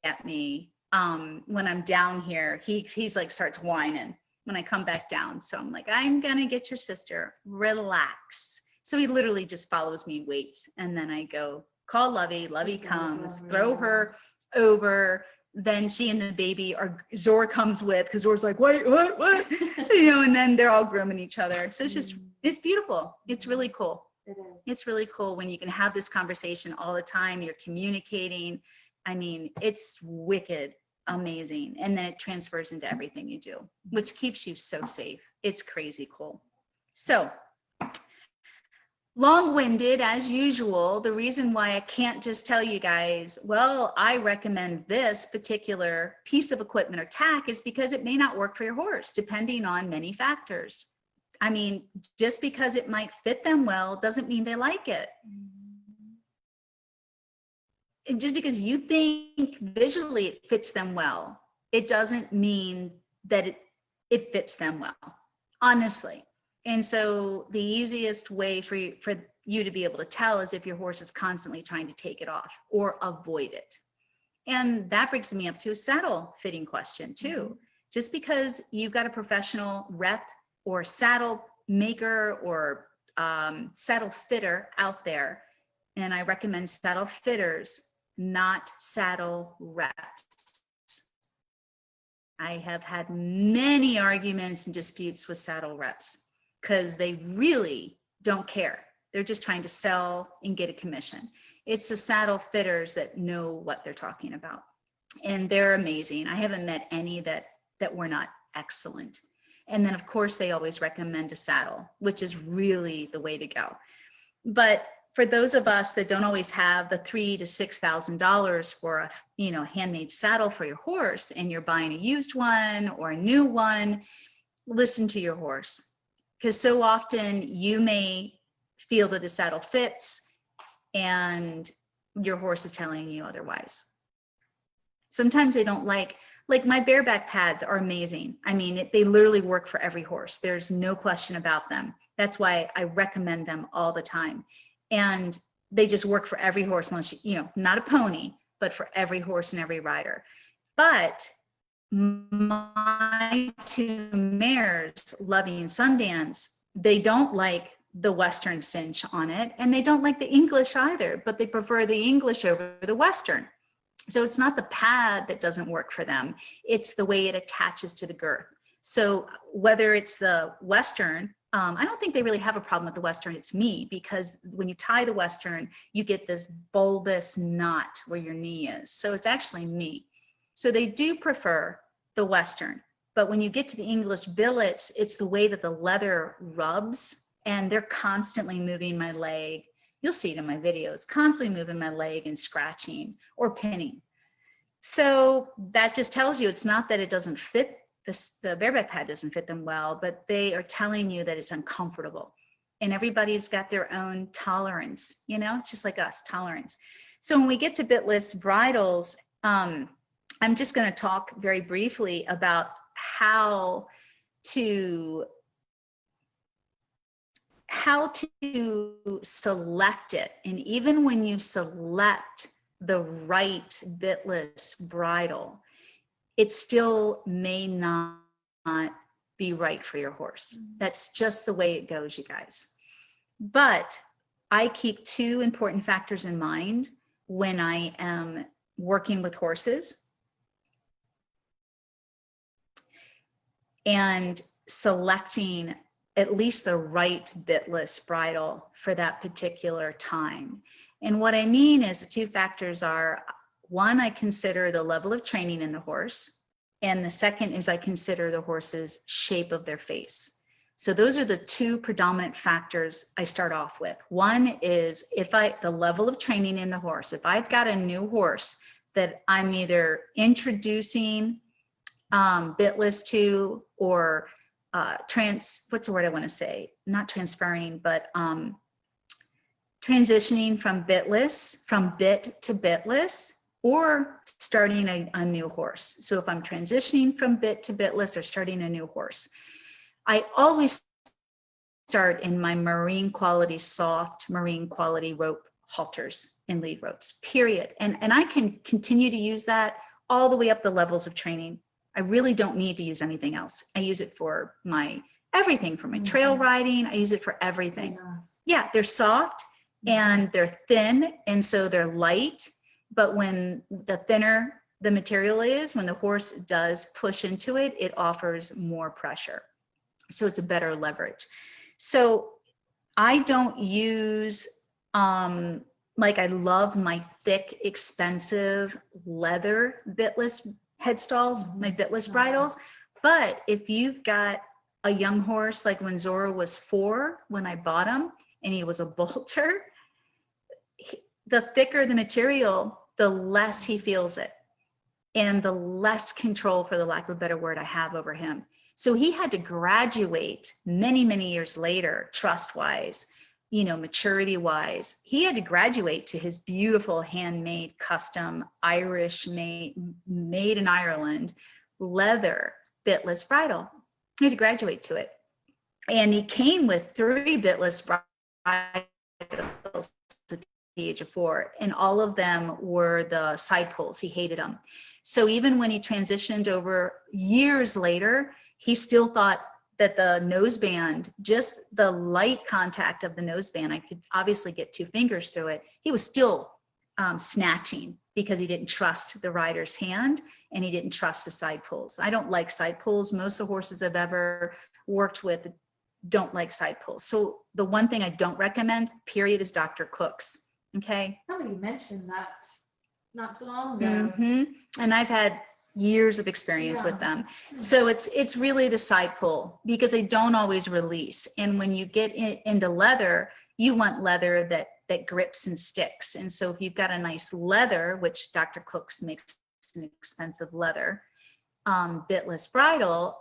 [SPEAKER 1] get me when I'm down here. He's like starts whining when I come back down. So I'm like, I'm gonna get your sister, relax. So he literally just follows me, waits, and then I go call Lovey. Lovey comes, throw her over. Then she and the baby Zor comes with, because Zor's like, what, you know, and then they're all grooming each other. So it's just, it's beautiful. It's really cool.
[SPEAKER 2] It is.
[SPEAKER 1] It's really cool when you can have this conversation all the time. You're communicating. I mean, it's wicked amazing. And then it transfers into everything you do, which keeps you so safe. It's crazy cool. So long-winded as usual. The reason why I can't just tell you guys, well, I recommend this particular piece of equipment or tack is because it may not work for your horse, depending on many factors. I mean, just because it might fit them well doesn't mean they like it. And just because you think visually it fits them well, it doesn't mean that it fits them well, honestly. And so the easiest way for you to be able to tell is if your horse is constantly trying to take it off or avoid it. And that brings me up to a saddle fitting question too. Just because you've got a professional rep or saddle maker or saddle fitter out there, and I recommend saddle fitters, not saddle reps. I have had many arguments and disputes with saddle reps because they really don't care. They're just trying to sell and get a commission. It's the saddle fitters that know what they're talking about. And they're amazing. I haven't met any that were not excellent. And then of course they always recommend a saddle, which is really the way to go. But for those of us that don't always have the $3,000 to $6,000 for a handmade saddle for your horse, and you're buying a used one or a new one, listen to your horse. Because so often you may feel that the saddle fits and your horse is telling you otherwise. Sometimes they don't like my bareback pads are amazing. I mean, they literally work for every horse. There's no question about them. That's why I recommend them all the time. And they just work for every horse, unless not a pony, but for every horse and every rider. But my two mares, Lovey and Sundance, they don't like the Western cinch on it, and they don't like the English either, but they prefer the English over the Western. So it's not the pad that doesn't work for them, it's the way it attaches to the girth. So whether it's the Western, I don't think they really have a problem with the Western, it's me, because when you tie the Western, you get this bulbous knot where your knee is. So it's actually me. So they do prefer the Western, but when you get to the English billets, it's the way that the leather rubs, and they're constantly moving my leg. You'll see it in my videos, constantly moving my leg and scratching or pinning. So that just tells you it's not that it doesn't fit, the bareback pad doesn't fit them well, but they are telling you that it's uncomfortable. And everybody's got their own tolerance, it's just like us, tolerance. So when we get to Bitless Bridals, I'm just going to talk very briefly about how to select it. And even when you select the right bitless bridle, it still may not be right for your horse. That's just the way it goes, you guys. But I keep two important factors in mind when I am working with horses and selecting at least the right bitless bridle for that particular time. And what I mean is the two factors are, one, I consider the level of training in the horse, and the second is I consider the horse's shape of their face. So those are the two predominant factors I start off with. One is the level of training in the horse. If I've got a new horse that I'm either introducing bitless to, or what's the word I want to say? Not transferring, but transitioning from bit to bitless, or starting a new horse. So if I'm transitioning from bit to bitless or starting a new horse, I always start in my marine quality, soft marine quality rope halters and lead ropes, period. And I can continue to use that all the way up the levels of training. I really don't need to use anything else. I use it for my everything, for my trail riding. I use it for everything. Yeah, they're soft and they're thin, and so they're light. But when the thinner the material is, when the horse does push into it, it offers more pressure. So it's a better leverage. So I don't use, like, I love my thick, expensive leather bitless headstalls, my bitless bridles. But if you've got a young horse, like when Zora was 4, when I bought him, and he was a bolter, the thicker the material, the less he feels it, and the less control, for the lack of a better word, I have over him. So he had to graduate many, many years later, trust-wise, maturity-wise. He had to graduate to his beautiful handmade, custom, Irish made in Ireland, leather bitless bridle. He had to graduate to it. And he came with 3 bitless bridles at the age of 4, and all of them were the side pulls. He hated them. So even when he transitioned over years later, he still thought that the noseband, just the light contact of the noseband, I could obviously get 2 fingers through it. He was still snatching because he didn't trust the rider's hand, and he didn't trust the side pulls. I don't like side pulls. Most of the horses I've ever worked with don't like side pulls. So the one thing I don't recommend, period, is Dr. Cook's. Okay.
[SPEAKER 2] Somebody mentioned that not too long ago.
[SPEAKER 1] And I've had years of experience with them. So it's really the side pull, because they don't always release. And when you get into leather, you want leather that grips and sticks. And so if you've got a nice leather, which Dr. Cook's makes an expensive leather, bitless bridle,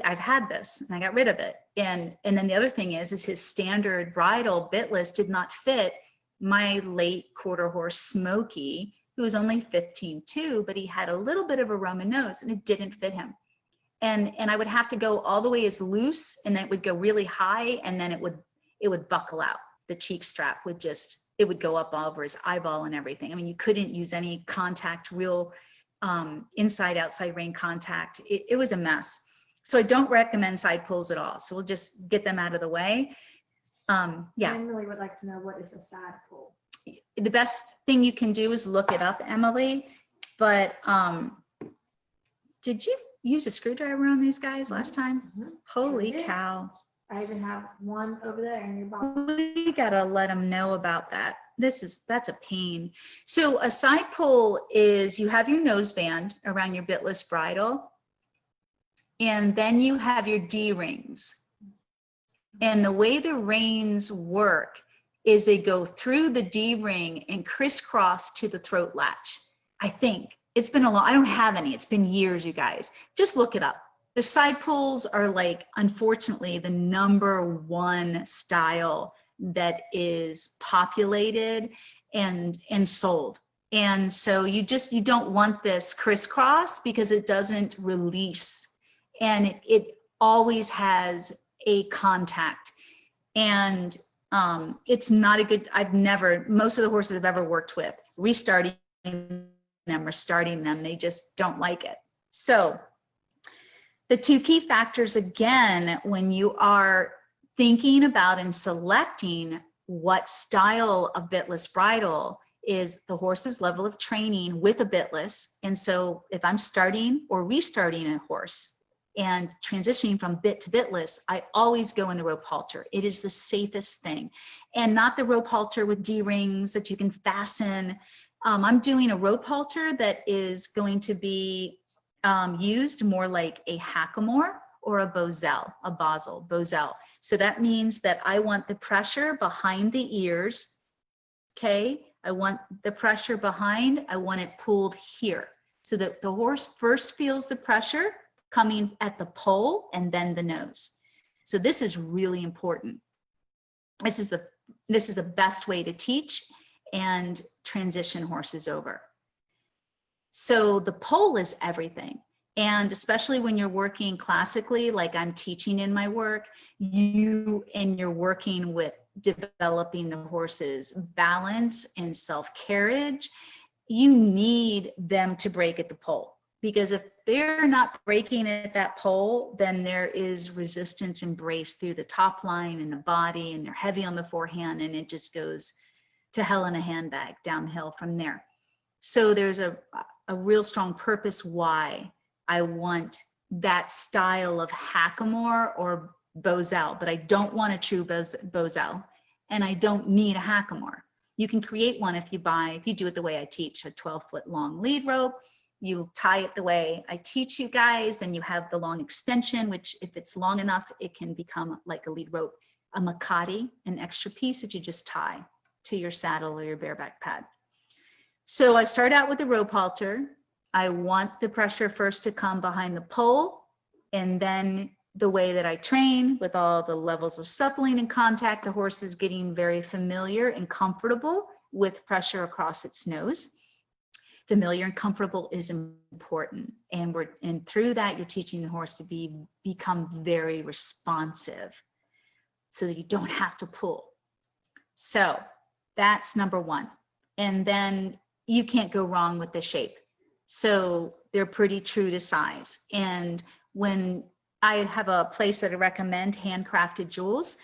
[SPEAKER 1] I've had this and I got rid of it. And then the other thing is his standard bridle bitless did not fit my late quarter horse Smokey, who was only 15.2, but he had a little bit of a Roman nose, and it didn't fit him. And I would have to go all the way as loose, and then it would go really high, and then it would buckle out. The cheek strap would it would go up all over his eyeball and everything. I mean, you couldn't use any contact, real inside outside rein contact. It was a mess. So I don't recommend side pulls at all. So we'll just get them out of the way. I
[SPEAKER 2] really would like to know, what is a side pull?
[SPEAKER 1] The best thing you can do is look it up, Emily. But did you use a screwdriver on these guys last time? Holy cow.
[SPEAKER 2] I even have one over there in your box.
[SPEAKER 1] We gotta let them know about that. That's a pain. So a side pull is, you have your noseband around your bitless bridle, and then you have your D-rings. And the way the reins work is they go through the D-ring and crisscross to the throat latch. I think it's been I don't have any. It's been years, you guys. Just look it up. The side pulls are, like, unfortunately, the #1 style that is populated and sold. And so you don't want this crisscross, because it doesn't release, and it always has a contact. And it's not a good, most of the horses I've ever worked with, restarting them or starting them, they just don't like it. So the 2 key factors, again, when you are thinking about and selecting what style of bitless bridle, is the horse's level of training with a bitless. And so if I'm starting or restarting a horse and transitioning from bit to bitless, I always go in the rope halter. It is the safest thing. And not the rope halter with D-rings that you can fasten. I'm doing a rope halter that is going to be used more like a hackamore or a bosel. So that means that I want the pressure behind the ears, okay? I want the pressure behind, I want it pulled here, so that the horse first feels the pressure coming at the pole and then the nose. So this is really important. This is the best way to teach and transition horses over. So the pole is everything. And especially when you're working classically, like I'm teaching in my work, you're working with developing the horse's balance and self-carriage, you need them to break at the pole. Because if they're not breaking at that pole, then there is resistance embraced through the top line and the body, and they're heavy on the forehand, and it just goes to hell in a handbag downhill from there. So there's a real strong purpose why I want that style of hackamore or bosal, but I don't want a true bosal, and I don't need a hackamore. You can create one if you do it the way I teach, a 12-foot long lead rope. You tie it the way I teach you guys, and you have the long extension, which if it's long enough, it can become like a lead rope, a makati, an extra piece that you just tie to your saddle or your bareback pad. So I start out with the rope halter. I want the pressure first to come behind the pole, and then the way that I train with all the levels of suppling and contact, the horse is getting very familiar and comfortable with pressure across its nose. Familiar and comfortable is important, and through that you're teaching the horse to become very responsive so that you don't have to pull. So that's number one. And then you can't go wrong with the shape. So they're pretty true to size. And when I have a place that I recommend handcrafted jewels,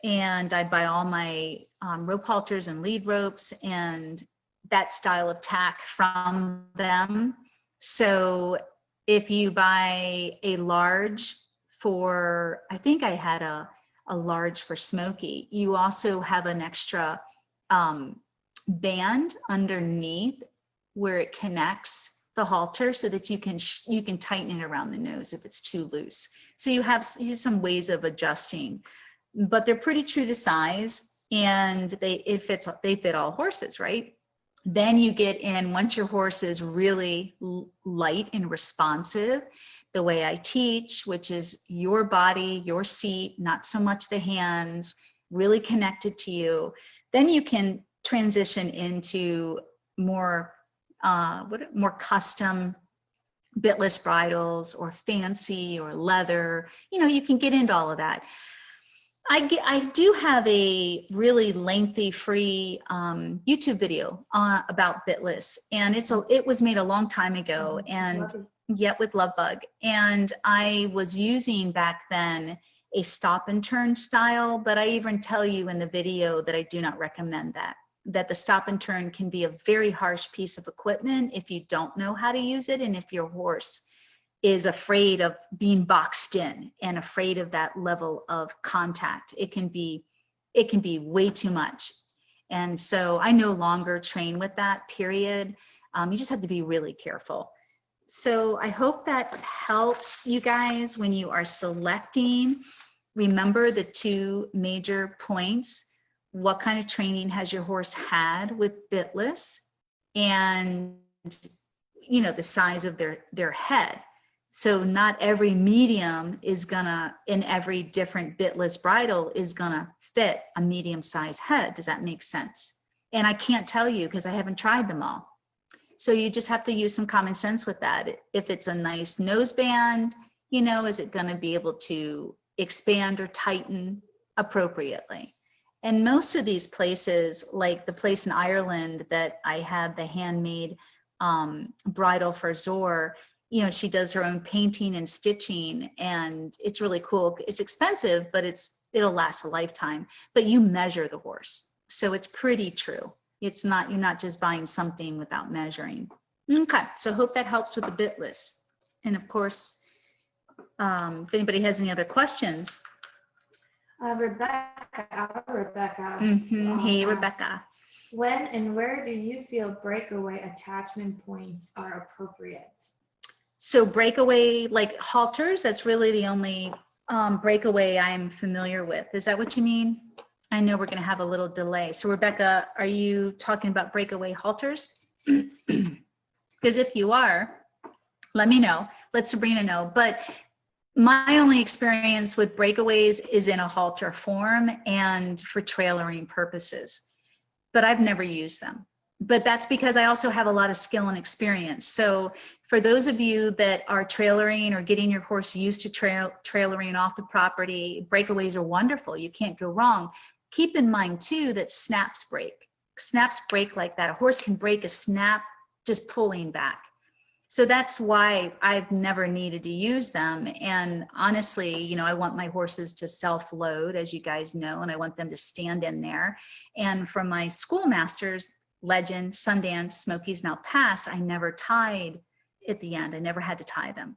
[SPEAKER 1] and I buy all my rope halters and lead ropes and that style of tack from them. So if you buy a large for, I think I had a large for Smokey, you also have an extra band underneath where it connects the halter so that you can tighten it around the nose if it's too loose. So you have some ways of adjusting, but they're pretty true to size, and they fit all horses, right? Then you get in, once your horse is really light and responsive, the way I teach, which is your body, your seat, not so much the hands, really connected to you, then you can transition into more custom bitless bridles or fancy or leather. You can get into all of that. I do have a really lengthy free YouTube video about bitless, and it was made a long time ago, and yet with Love Bug, and I was using back then a stop and turn style, but I even tell you in the video that I do not recommend that the stop and turn can be a very harsh piece of equipment if you don't know how to use it, and if your horse is afraid of being boxed in and afraid of that level of contact. It can be way too much. And so I no longer train with that, period. You just have to be really careful. So I hope that helps you guys when you are selecting. Remember the two major points. What kind of training has your horse had with bitless, and the size of their head. So not every medium is gonna, in every different bitless bridle, is gonna fit a medium-sized head. Does that make sense? And I can't tell you because I haven't tried them all. So you just have to use some common sense with that. If it's a nice noseband, is it gonna be able to expand or tighten appropriately? And most of these places, like the place in Ireland that I had the handmade bridle for Zor, she does her own painting and stitching, and it's really cool. It's expensive, but it'll last a lifetime. But you measure the horse, so it's pretty true. You're not just buying something without measuring. Okay, so I hope that helps with the bitless. And of course, if anybody has any other questions.
[SPEAKER 2] Rebecca.
[SPEAKER 1] Hey, Rebecca.
[SPEAKER 2] When and where do you feel breakaway attachment points are appropriate?
[SPEAKER 1] So breakaway, like halters, that's really the only breakaway I'm familiar with. Is that what you mean? I know we're going to have a little delay. So Rebecca, are you talking about breakaway halters? Because if you are, let me know. let Sabrina know. But my only experience with breakaways is in a halter form and for trailering purposes, but I've never used them. But that's because I also have a lot of skill and experience. So for those of you that are trailering or getting your horse used to trailering off the property, breakaways are wonderful. You can't go wrong. Keep in mind too that snaps break. Snaps break like that. A horse can break a snap just pulling back. So that's why I've never needed to use them. And honestly, you know, I want my horses to self-load, as you guys know, and I want them to stand in there. And from my schoolmasters, Legend, Sundance, Smokies Now Past, I never tied at the end. I never had to tie them.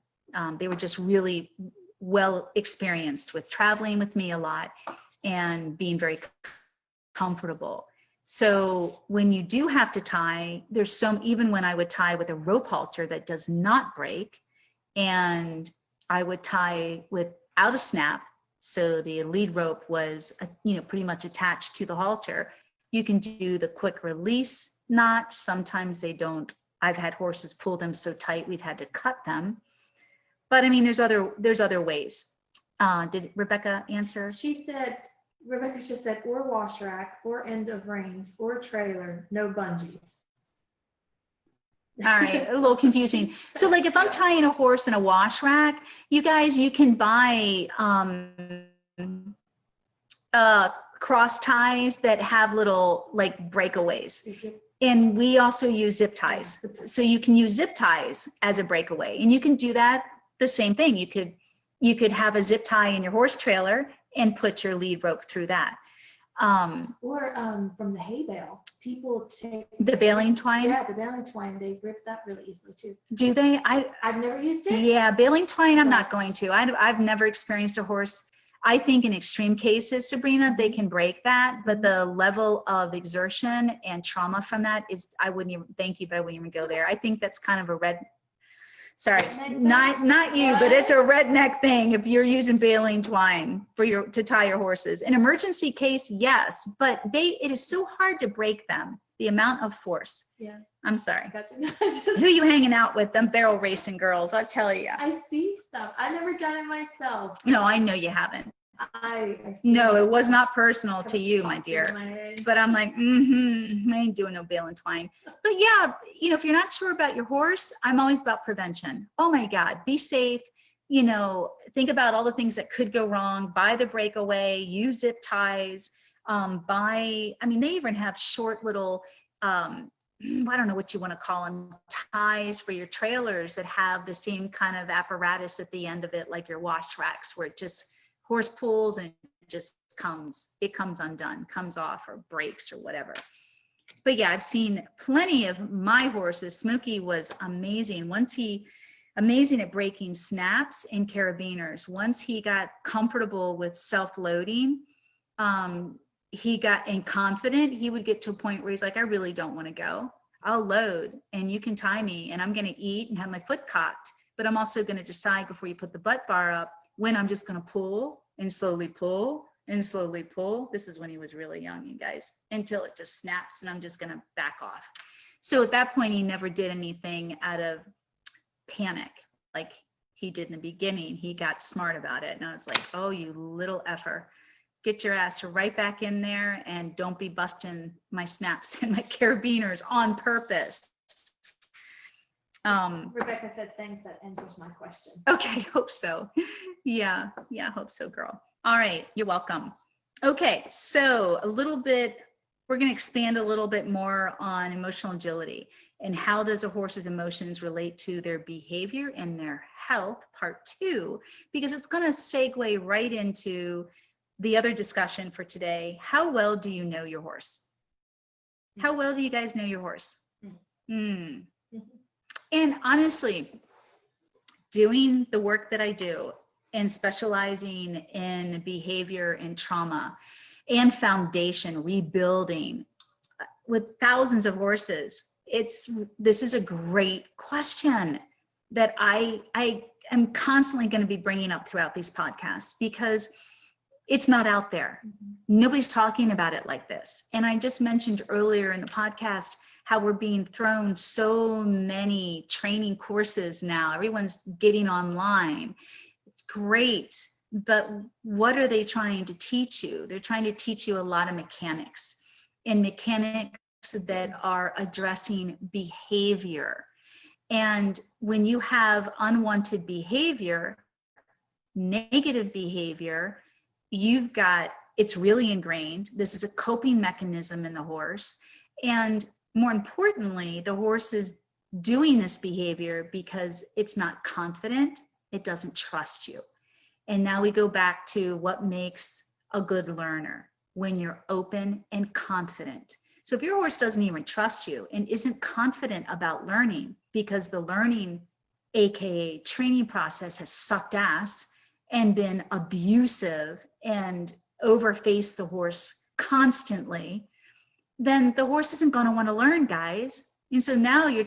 [SPEAKER 1] They were just really well experienced with traveling with me a lot and being very comfortable. So when you do have to tie, there's some, even when I would tie with a rope halter that does not break, and I would tie without a snap, so the lead rope was, you know, pretty much attached to the halter. You can do the quick release knot. Sometimes they don't. I've had horses pull them so tight we've had to cut them. But I mean, there's other ways. Did Rebecca answer?
[SPEAKER 2] She said, Rebecca just said, or wash rack, or end of reins, or trailer, no bungees.
[SPEAKER 1] All right, a little confusing. So like if I'm tying a horse in a wash rack, you guys, you can buy cross ties that have little like breakaways. And we also use zip ties. So you can use zip ties as a breakaway, and you can do that the same thing. You could have a zip tie in your horse trailer and put your lead rope through that.
[SPEAKER 2] Or from the hay bale, people take
[SPEAKER 1] The baling twine.
[SPEAKER 2] Yeah, the baling twine, they rip that really easily too.
[SPEAKER 1] Do they?
[SPEAKER 2] I've never used it.
[SPEAKER 1] Yeah, baling twine, I'm not going to. I've never experienced a horse. I think in extreme cases, Sabrina, they can break that, but the level of exertion and trauma from that is, I wouldn't even, thank you, but I wouldn't even go there. I think that's kind of a sorry, not you, but it's a redneck thing if you're using baling twine to tie your horses. In emergency case, yes, but it is so hard to break them, the amount of force.
[SPEAKER 2] Yeah.
[SPEAKER 1] I'm sorry.
[SPEAKER 2] Gotcha.
[SPEAKER 1] Who you hanging out with? Them barrel racing girls, I'll tell you.
[SPEAKER 2] I see stuff. I've never done it myself.
[SPEAKER 1] No, I know you haven't.
[SPEAKER 2] I
[SPEAKER 1] No, it was not personal to you, my dear. But I'm like, I ain't doing no baling twine. But yeah, you know, if you're not sure about your horse, I'm always about prevention. Oh my God, be safe. You know, think about all the things that could go wrong. Buy the breakaway, use zip ties, I mean, they even have short little, I don't know what you want to call them, ties for your trailers that have the same kind of apparatus at the end of it, like your wash racks, where it just horse pulls and it just comes undone, comes off or breaks or whatever. But yeah, I've seen plenty of my horses. Smokey was amazing. Amazing at breaking snaps and carabiners. Once he got comfortable with self-loading, he got confident, he would get to a point where he's like, I really don't want to go. I'll load and you can tie me and I'm going to eat and have my foot cocked, but I'm also going to decide before you put the butt bar up when I'm just going to pull and slowly pull and slowly pull. This is when he was really young, you guys, until it just snaps and I'm just going to back off. So at that point, he never did anything out of panic like he did in the beginning. He got smart about it. And I was like, oh, you little effer. Get your ass right back in there and don't be busting my snaps and my carabiners on purpose.
[SPEAKER 2] Rebecca said, thanks, that answers my question.
[SPEAKER 1] Okay, hope so. Yeah, hope so, girl. All right, you're welcome. Okay, so we're going to expand a little bit more on emotional agility and how does a horse's emotions relate to their behavior and their health, part 2, because it's going to segue right into the other discussion for today. How well do you know your horse? How well do you guys know your horse? And honestly, doing the work that I do and specializing in behavior and trauma and foundation rebuilding with thousands of horses, this is a great question that I am constantly going to be bringing up throughout these podcasts because it's not out there. Nobody's talking about it like this. And I just mentioned earlier in the podcast how we're being thrown so many training courses now. Everyone's getting online. It's great, but what are they trying to teach you? They're trying to teach you a lot of mechanics, and mechanics that are addressing behavior. And when you have unwanted behavior, negative behavior, it's really ingrained. This is a coping mechanism in the horse. And more importantly, the horse is doing this behavior because it's not confident, it doesn't trust you. And now we go back to what makes a good learner: when you're open and confident. So if your horse doesn't even trust you and isn't confident about learning, because the learning, AKA training process, has sucked ass and been abusive and overfaced the horse constantly, then the horse isn't going to want to learn, guys. And so now you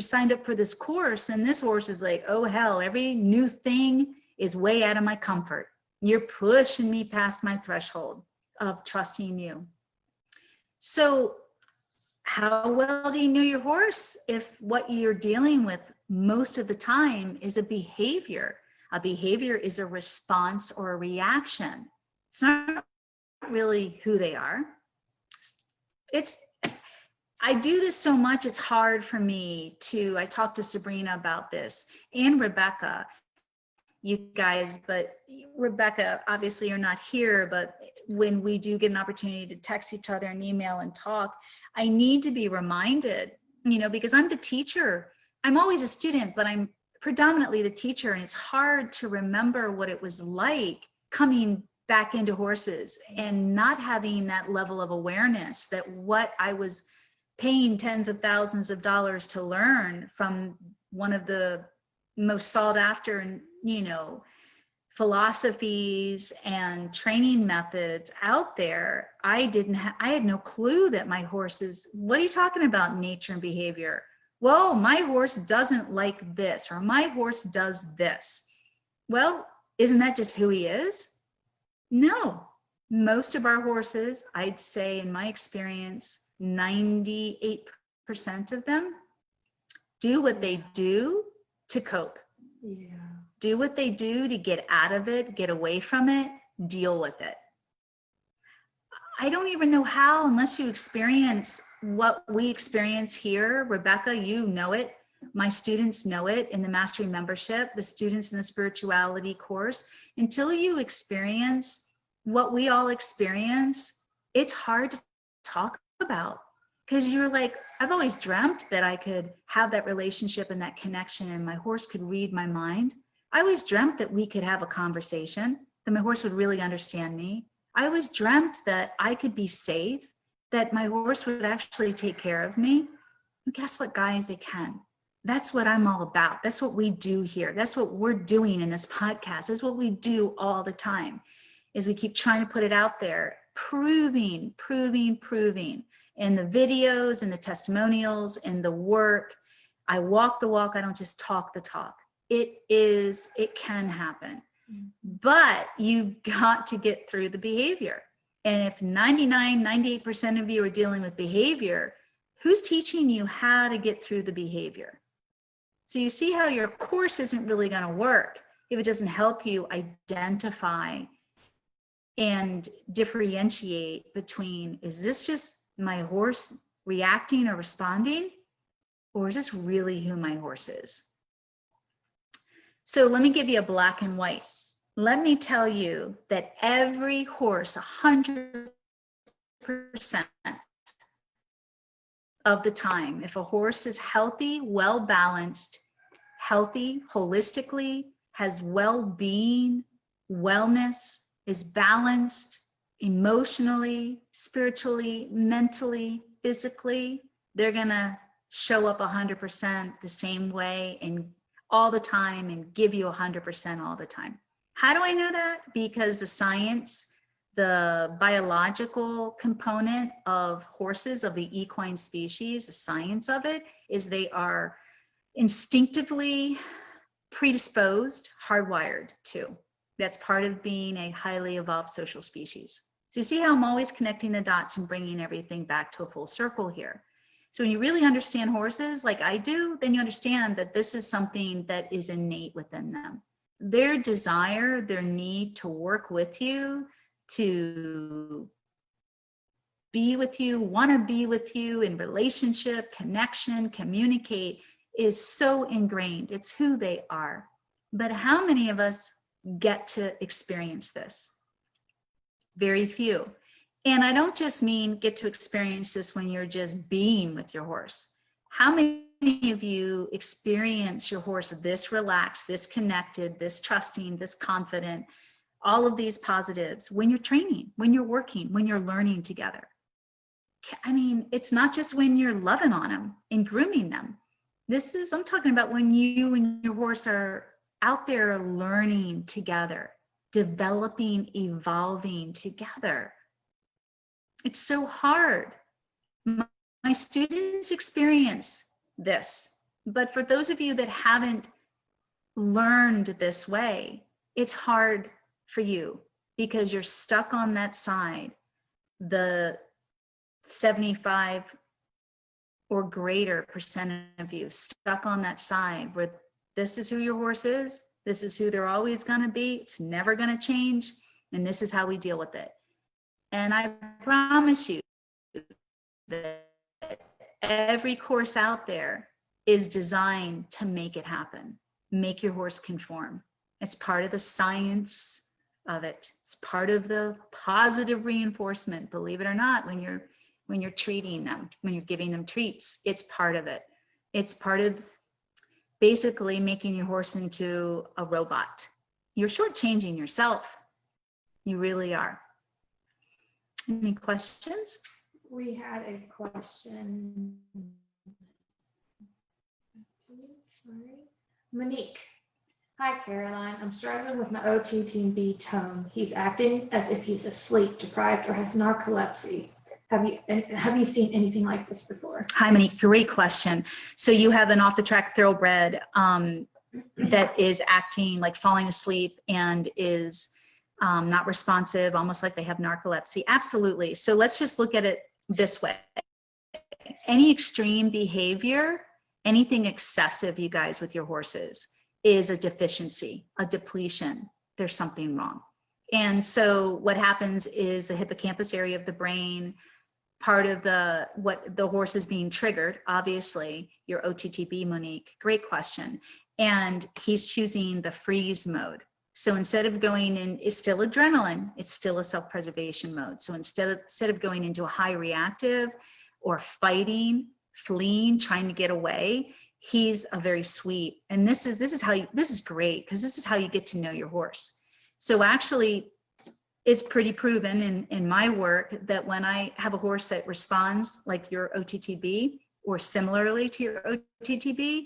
[SPEAKER 1] signed up for this course, and this horse is like, oh hell, every new thing is way out of my comfort. You're pushing me past my threshold of trusting you. So how well do you know your horse if what you're dealing with most of the time is a behavior? A behavior is a response or a reaction. It's not really who they are. I do this so much, it's hard for me I talked to Sabrina about this, and Rebecca, you guys, but Rebecca, obviously you're not here, but when we do get an opportunity to text each other and email and talk, I need to be reminded, because I'm the teacher. I'm always a student, but I'm predominantly the teacher, and it's hard to remember what it was like coming back into horses and not having that level of awareness that what I was paying tens of thousands of dollars to learn from one of the most sought after and philosophies and training methods out there, I had no clue that my horses, what are you talking about, nature and behavior? Well, my horse doesn't like this, or my horse does this. Well, isn't that just who he is? No, most of our horses, I'd say in my experience, 98% of them do what they do to cope.
[SPEAKER 2] Yeah.
[SPEAKER 1] Do what they do to get out of it, get away from it, deal with it. I don't even know how, unless you experience what we experience here. Rebecca, you know it. My students know it in the Mastery membership, the students in the spirituality course. Until you experience what we all experience, it's hard to talk about, because you're like, I've always dreamt that I could have that relationship and that connection, and my horse could read my mind. I always dreamt that we could have a conversation, that my horse would really understand me. I always dreamt that I could be safe, that my horse would actually take care of me. And guess what, guys? They can. That's what I'm all about. That's what we do here. That's what we're doing in this podcast. That's what we do all the time, is we keep trying to put it out there, proving in the videos and the testimonials and the work. I walk the walk. I don't just talk the talk. It can happen, but you got to get through the behavior. And if 98% of you are dealing with behavior, who's teaching you how to get through the behavior? So you see how your course isn't really going to work if it doesn't help you identify and differentiate between, is this just my horse reacting or responding, or is this really who my horse is? So let me give you a black and white. Let me tell you that every horse, 100% of the time, if a horse is healthy, well-balanced, healthy, holistically, has well-being, wellness, is balanced emotionally, spiritually, mentally, physically, they're gonna show up 100% the same way and all the time and give you 100% all the time. How do I know that? Because the science, the biological component of horses, of the equine species, the science of it is they are instinctively predisposed, hardwired to. That's part of being a highly evolved social species. So you see how I'm always connecting the dots and bringing everything back to a full circle here. So when you really understand horses like I do, then you understand that this is something that is innate within them. Their desire, their need to work with you, to be with you, want to be with you in relationship, connection, communicate is so ingrained. It's who they are. But how many of us get to experience this? Very few. And I don't just mean get to experience this when you're just being with your horse. How many of you experience your horse this relaxed, this connected, this trusting, this confident, all of these positives when you're training, when you're working, when you're learning together? I mean, it's not just when you're loving on them and grooming them. I'm talking about when you and your horse are out there learning together, developing, evolving together. It's so hard. My students experience this, but for those of you that haven't learned this way, it's hard for you because you're stuck on that side, the 75 or greater percent of you stuck on that side where this is who your horse is, this is who they're always going to be, it's never going to change, and this is how we deal with it. And I promise you that every course out there is designed to make it happen, make your horse conform. It's part of the science of it. It's part of the positive reinforcement, believe it or not, when you're treating them, when you're giving them treats, it's part of it. It's part of basically making your horse into a robot. You're shortchanging yourself. You really are. Any questions?
[SPEAKER 2] We had a question. Monique. Hi, Caroline. I'm struggling with my OTTB tone. He's acting as if he's asleep, deprived, or has narcolepsy. Have you seen anything like this before?
[SPEAKER 1] Hi, Monique. Great question. So you have an off-the-track thoroughbred that is acting like falling asleep and is not responsive, almost like they have narcolepsy. Absolutely. So let's just look at it this way. Any extreme behavior, anything excessive, you guys, with your horses is a deficiency, a depletion. There's something wrong. And so what happens is the hippocampus area of the brain, part of what the horse is being triggered, obviously, your OTTB, Monique, great question. And he's choosing the freeze mode. So instead of going in, it's still adrenaline, it's still a self-preservation mode. So instead of going into a high reactive or fighting, fleeing, trying to get away, he's a very sweet. And this is great because this is how you get to know your horse. So actually, it's pretty proven in my work that when I have a horse that responds like your OTTB or similarly to your OTTB,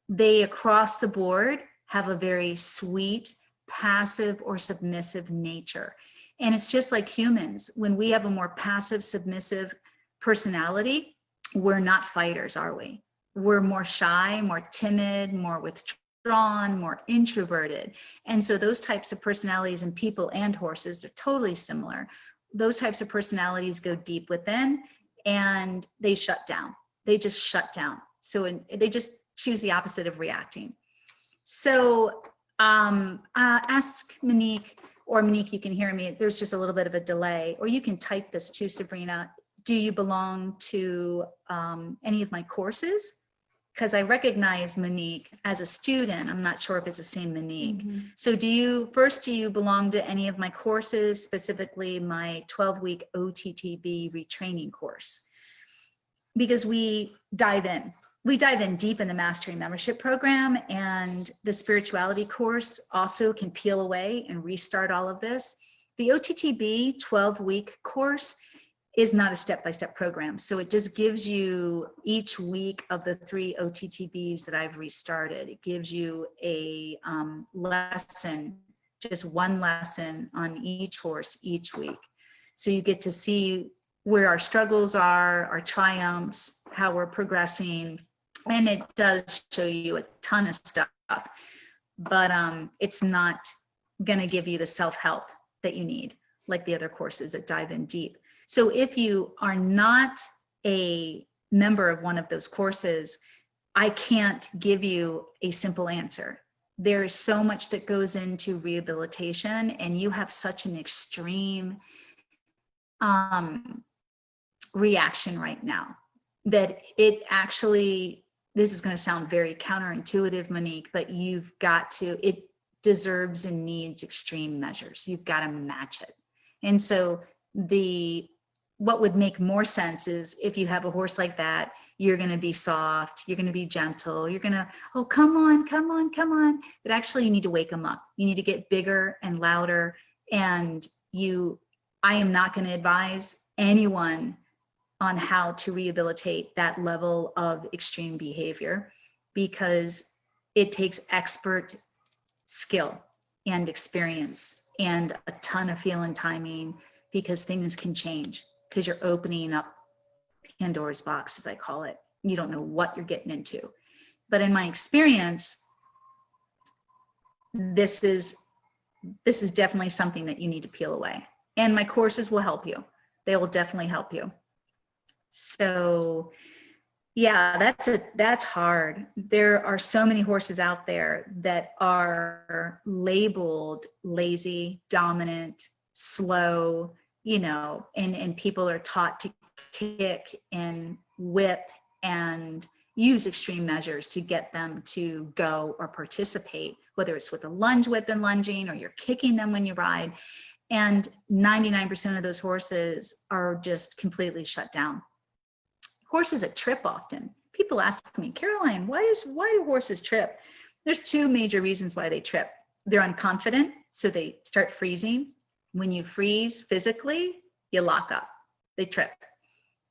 [SPEAKER 1] they across the board have a very sweet, passive or submissive nature. And it's just like humans. When we have a more passive, submissive personality, we're not fighters, are we? We're more shy, more timid, more withdrawn, more introverted. And so those types of personalities in people and horses are totally similar. Those types of personalities go deep within and they shut down. They just shut down. So they just choose the opposite of reacting. So ask Monique, or Monique, you can hear me. There's just a little bit of a delay, or you can type this too, Sabrina. Do you belong to any of my courses? Because I recognize Monique as a student. I'm not sure if it's the same Monique. Mm-hmm. So do you belong to any of my courses, specifically my 12-week OTTB retraining course? Because we dive in. We dive in deep in the Mastery Membership Program, and the spirituality course also can peel away and restart all of this. The OTTB 12-week course is not a step-by-step program. So it just gives you each week of the 3 OTTBs that I've restarted. It gives you a lesson, just one lesson on each horse each week. So you get to see where our struggles are, our triumphs, how we're progressing. And it does show you a ton of stuff, but it's not gonna give you the self-help that you need, like the other courses that dive in deep. So if you are not a member of one of those courses, I can't give you a simple answer. There is so much that goes into rehabilitation, and you have such an extreme reaction right now that it actually, this is going to sound very counterintuitive, Monique, but it deserves and needs extreme measures. You've got to match it. And so what would make more sense is if you have a horse like that, you're going to be soft, you're going to be gentle, you're going to, oh, come on, come on, come on. But actually you need to wake them up. You need to get bigger and louder. And I am not going to advise anyone on how to rehabilitate that level of extreme behavior, because it takes expert skill and experience and a ton of feel and timing, because things can change, because you're opening up Pandora's box, as I call it. You don't know what you're getting into. But in my experience, this is definitely something that you need to peel away. And my courses will help you. They will definitely help you. So yeah, that's hard. There are so many horses out there that are labeled lazy, dominant, slow, and people are taught to kick and whip and use extreme measures to get them to go or participate, whether it's with a lunge whip and lunging, or you're kicking them when you ride. And 99% of those horses are just completely shut down. Horses that trip often. People ask me, Caroline, why do horses trip? There's two major reasons why they trip. They're unconfident, so they start freezing. When you freeze physically, you lock up, they trip.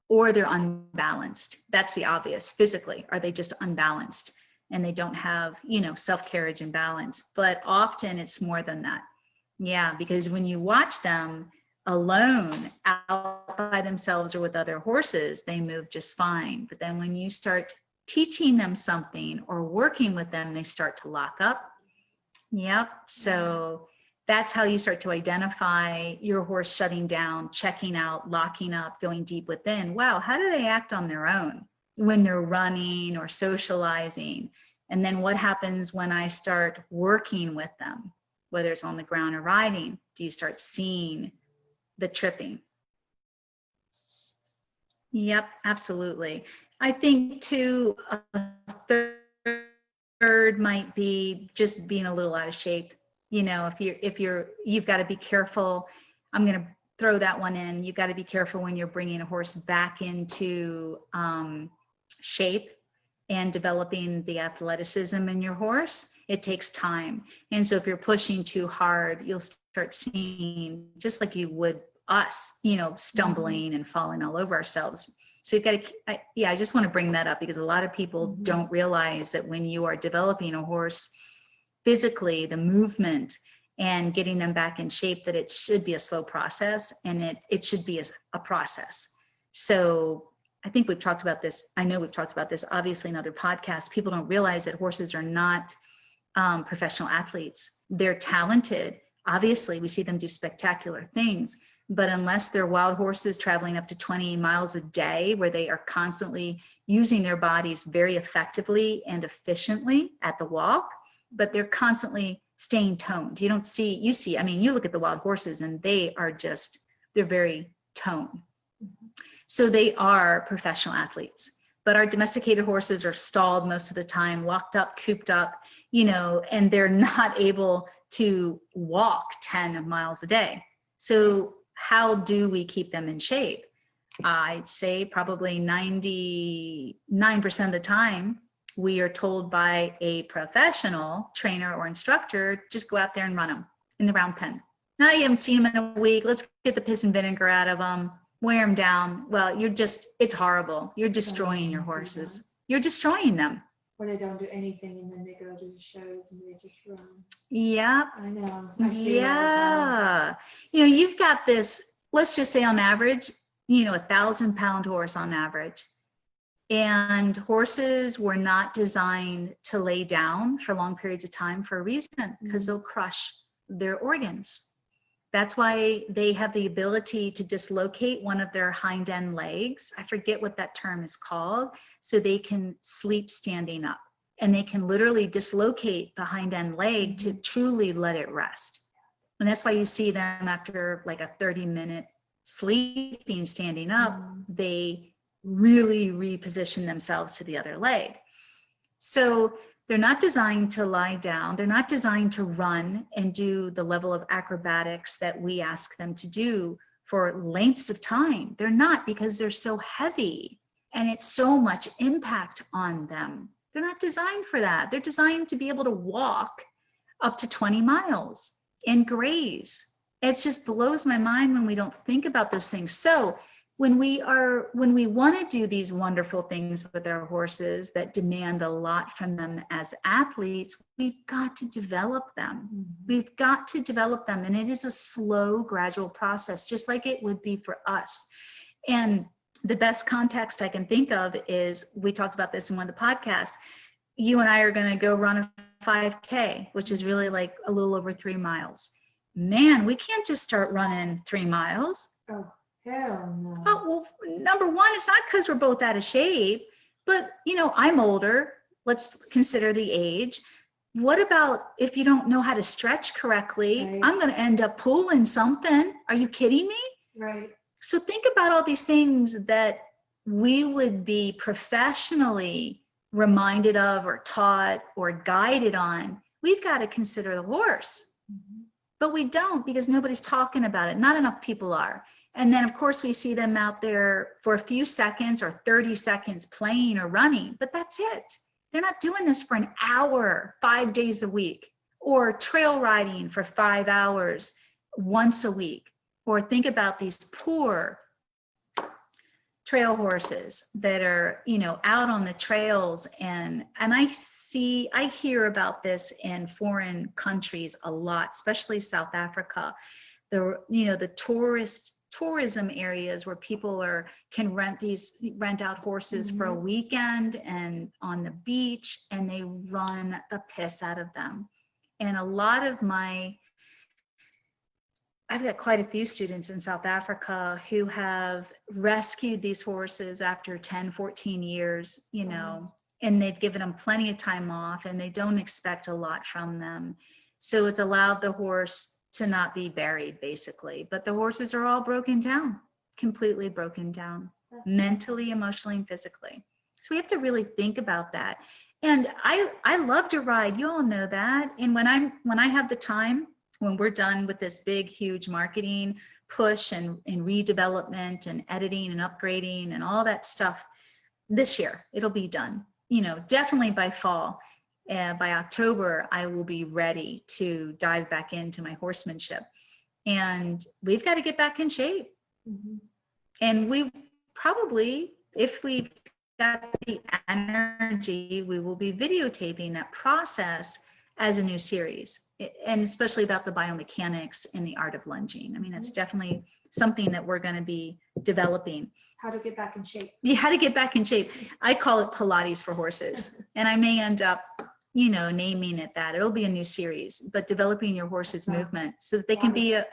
[SPEAKER 1] Or they're unbalanced. That's the obvious. Physically, are they just unbalanced and they don't have, self-carriage and balance? But often it's more than that. Yeah, because when you watch them alone, out by themselves or with other horses, they move just fine. But then when you start teaching them something or working with them, they start to lock up. Yep. So that's how you start to identify your horse shutting down, checking out, locking up, going deep within. Wow, how do they act on their own when they're running or socializing? And then what happens when I start working with them, whether it's on the ground or riding? Do you start seeing the tripping? Yep, absolutely. I think too, a third might be just being a little out of shape. You've got to be careful. I'm going to throw that one in. You've got to be careful when you're bringing a horse back into shape and developing the athleticism in your horse. It takes time. And so if you're pushing too hard, you'll start seeing, just like you would us, stumbling and falling all over ourselves. So you've got to, I just want to bring that up, because a lot of people don't realize that when you are developing a horse physically, the movement and getting them back in shape, that it should be a slow process, and it should be a process. So I think we've talked about this. I know we've talked about this obviously in other podcasts. People don't realize that horses are not professional athletes. They're talented. Obviously, we see them do spectacular things, but unless they're wild horses traveling up to 20 miles a day, where they are constantly using their bodies very effectively and efficiently at the walk, but they're constantly staying toned. You look at the wild horses and they're very toned. So they are professional athletes. But our domesticated horses are stalled most of the time, locked up, cooped up, and they're not able to walk 10 miles a day. So how do we keep them in shape? I'd say probably 99% of the time, we are told by a professional trainer or instructor, just go out there and run them in the round pen. Now you haven't seen them in a week. Let's get the piss and vinegar out of them, wear them down. Well, it's horrible. You're destroying your horses. You're destroying them.
[SPEAKER 2] Or they don't do anything and then they go to the shows and they just run.
[SPEAKER 1] Yeah.
[SPEAKER 2] I know.
[SPEAKER 1] Yeah. You've got this, let's just say on average, 1,000-pound horse on average. And horses were not designed to lay down for long periods of time for a reason, because they'll crush their organs. That's why they have the ability to dislocate one of their hind end legs. I forget what that term is called. So they can sleep standing up, and they can literally dislocate the hind end leg to truly let it rest. And that's why you see them after like a 30-minute sleeping standing up, they really reposition themselves to the other leg. So they're not designed to lie down. They're not designed to run and do the level of acrobatics that we ask them to do for lengths of time. They're not, because they're so heavy and it's so much impact on them. They're not designed for that. They're designed to be able to walk up to 20 miles and graze. It just blows my mind when we don't think about those things. So when we want to do these wonderful things with our horses that demand a lot from them as athletes, we've got to develop them. We've got to develop them. And it is a slow, gradual process, just like it would be for us. And the best context I can think of is, we talked about this in one of the podcasts, you and I are going to go run a 5K, which is really like a little over 3 miles. Man, we can't just start running 3 miles.
[SPEAKER 2] Oh, hell no.
[SPEAKER 1] Oh, well, number one, it's not because we're both out of shape, but I'm older. Let's consider the age. What about if you don't know how to stretch correctly?
[SPEAKER 2] Right.
[SPEAKER 1] I'm going to end up pulling something. Are you kidding me?
[SPEAKER 2] Right.
[SPEAKER 1] So think about all these things that we would be professionally reminded of or taught or guided on. We've got to consider the horse. But we don't, because nobody's talking about it. Not enough people are. And then, of course, we see them out there for a few seconds or 30 seconds playing or running, but that's it. They're not doing this for an hour, 5 days a week, or trail riding for 5 hours once a week. Or think about these poor trail horses that are, out on the trails. And I hear about this in foreign countries a lot, especially South Africa. The tourism areas where people can rent out horses for a weekend and on the beach, and they run the piss out of them. And I've got quite a few students in South Africa who have rescued these horses after 10, 14 years, and they've given them plenty of time off, and they don't expect a lot from them. So it's allowed the horse to not be buried, basically. But the horses are all broken down, completely broken down, mentally, emotionally, and physically. So we have to really think about that. And I love to ride. You all know that. And when I have the time, when we're done with this big, huge marketing push and redevelopment and editing and upgrading and all that stuff, this year, it'll be done. Definitely by fall. By October, I will be ready to dive back into my horsemanship. And we've got to get back in shape. And we probably, if we've got the energy, we will be videotaping that process as a new series, and especially about the biomechanics and the art of lunging. I mean, it's definitely something that we're going to be developing.
[SPEAKER 2] How to get back in shape.
[SPEAKER 1] Yeah, how to get back in shape. I call it Pilates for horses, and I may end up, naming it that. It'll be a new series, but developing your horse's movement so that they can be a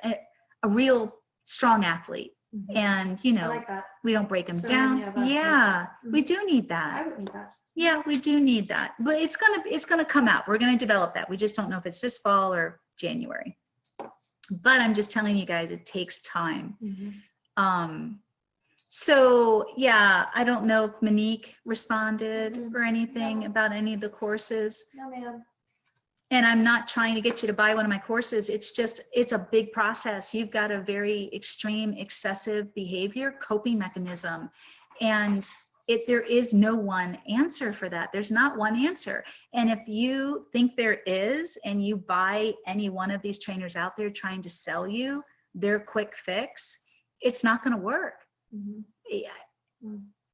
[SPEAKER 1] real strong athlete. And,
[SPEAKER 2] I like that.
[SPEAKER 1] we don't break them
[SPEAKER 2] So
[SPEAKER 1] down.
[SPEAKER 2] many of us
[SPEAKER 1] Yeah,
[SPEAKER 2] need
[SPEAKER 1] we do need that.
[SPEAKER 2] I would need that.
[SPEAKER 1] Yeah, we do need that, but it's gonna come out. We're gonna develop that. We just don't know if it's this fall or January. But I'm just telling you guys, it takes time. So yeah, I don't know if Monique responded or anything about any of the courses.
[SPEAKER 2] No, ma'am.
[SPEAKER 1] And I'm not trying to get you to buy one of my courses. It's a big process. You've got a very extreme, excessive behavior coping mechanism, and there is no one answer for that. There's not one answer. And if you think there is, and you buy any one of these trainers out there trying to sell you their quick fix, it's not going to work.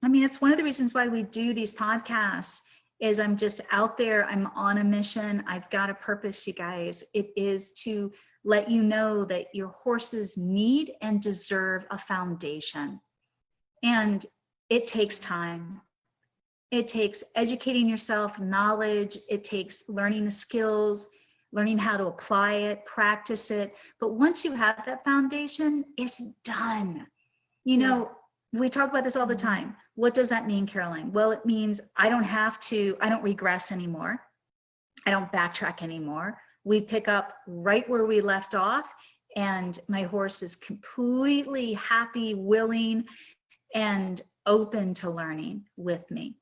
[SPEAKER 1] I mean, it's one of the reasons why we do these podcasts. Is I'm just out there, I'm on a mission, I've got a purpose, you guys. It is to let you know that your horses need and deserve a foundation. And it takes time. It takes educating yourself, knowledge, it takes learning the skills. learning how to apply it, practice it. But once you have that foundation, it's done. You know, we talk about this all the time. What does that mean, Caroline? Well, it means I don't regress anymore. I don't backtrack anymore. We pick up right where we left off, and my horse is completely happy, willing, and open to learning with me.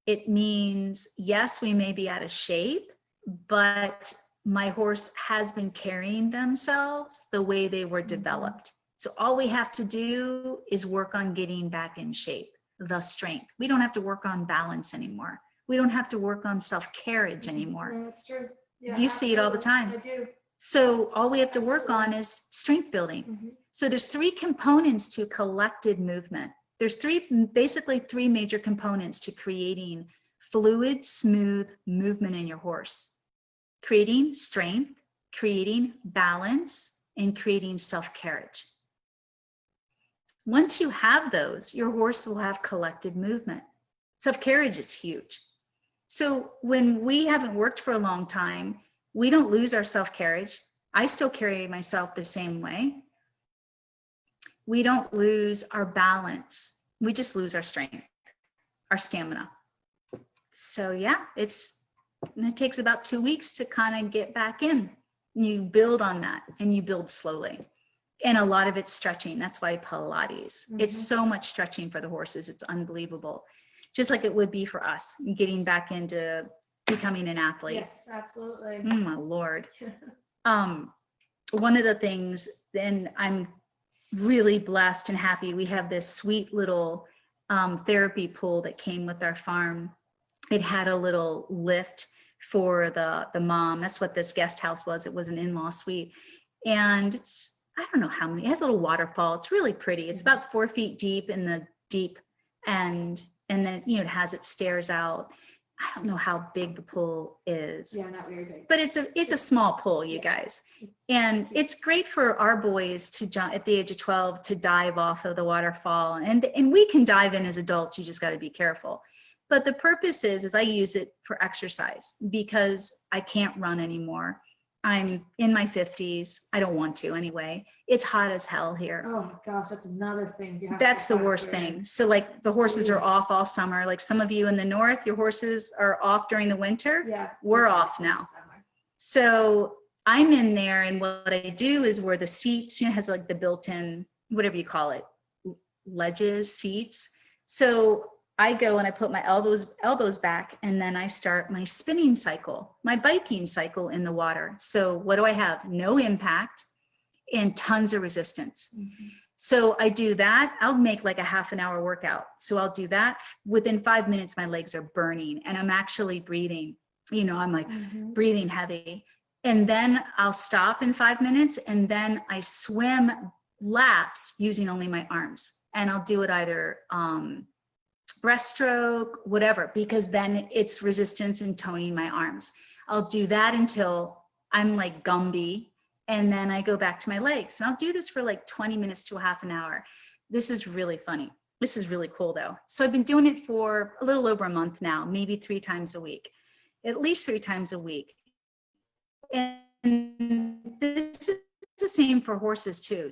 [SPEAKER 1] It means, yes, we may be out of shape, but my horse has been carrying themselves the way they were developed. So all we have to do is work on getting back in shape, the strength. We don't have to work on balance anymore. We don't have to work on self-carriage anymore.
[SPEAKER 2] Yeah, that's true. Yeah,
[SPEAKER 1] you see it all the time.
[SPEAKER 2] I do.
[SPEAKER 1] So all we have to work on is strength building. So there's 3 components to collected movement. There's basically three major components to creating fluid, smooth movement in your horse. Creating strength, creating balance, and creating self-carriage. Once you have those, your horse will have collected movement. Self-carriage is huge. So when we haven't worked for a long time, we don't lose our self-carriage. I still carry myself the same way. We don't lose our balance. We just lose our strength, our stamina. So yeah, it takes about 2 weeks to kind of get back in. You build on that and you build slowly. And a lot of it's stretching. That's why Pilates. It's so much stretching for the horses. It's unbelievable. Just like it would be for us, getting back into becoming an athlete.
[SPEAKER 2] Yes, absolutely.
[SPEAKER 1] Oh my Lord. One of the things, and I'm really blessed and happy, we have this sweet little therapy pool that came with our farm. It had a little lift for the mom. That's what this guest house was. It was an in-law suite. And it's, I don't know how many, it has a little waterfall. It's really pretty. It's about 4 feet deep in the deep, and then, you know, it has its stairs out. I don't know how big the pool is.
[SPEAKER 2] Yeah, not very big.
[SPEAKER 1] But it's a small pool, you guys. And it's great for our boys to jump at the age of 12 to dive off of the waterfall. And we can dive in as adults, you just got to be careful. But the purpose is I use it for exercise because I can't run anymore. I'm in my 50s. I don't want to anyway. It's hot as hell here.
[SPEAKER 2] Oh my gosh, that's another thing.
[SPEAKER 1] That's the worst thing. So like the horses are off all summer. Like some of you in the north, your horses are off during the winter.
[SPEAKER 2] Yeah.
[SPEAKER 1] We're off now. So I'm in there, and what I do is where the seats, you know, has like the built-in, whatever you call it, ledges, seats. So I go and I put my elbows back, and then I start my spinning cycle, my biking cycle in the water. So what do I have? No impact and tons of resistance. So I do that. I'll make like a half an hour workout. So I'll do that. Within 5 minutes, my legs are burning and I'm actually breathing. You know, I'm like breathing heavy. And then I'll stop in 5 minutes, and then I swim laps using only my arms. And I'll do it either breaststroke, whatever, because then it's resistance and toning my arms. I'll do that until I'm like Gumby, and then I go back to my legs. And I'll do this for like 20 minutes to a half an hour. This is really funny. This is really cool though. So I've been doing it for a little over a month now, maybe 3 times a week, at least 3 times a week. And this is the same for horses too.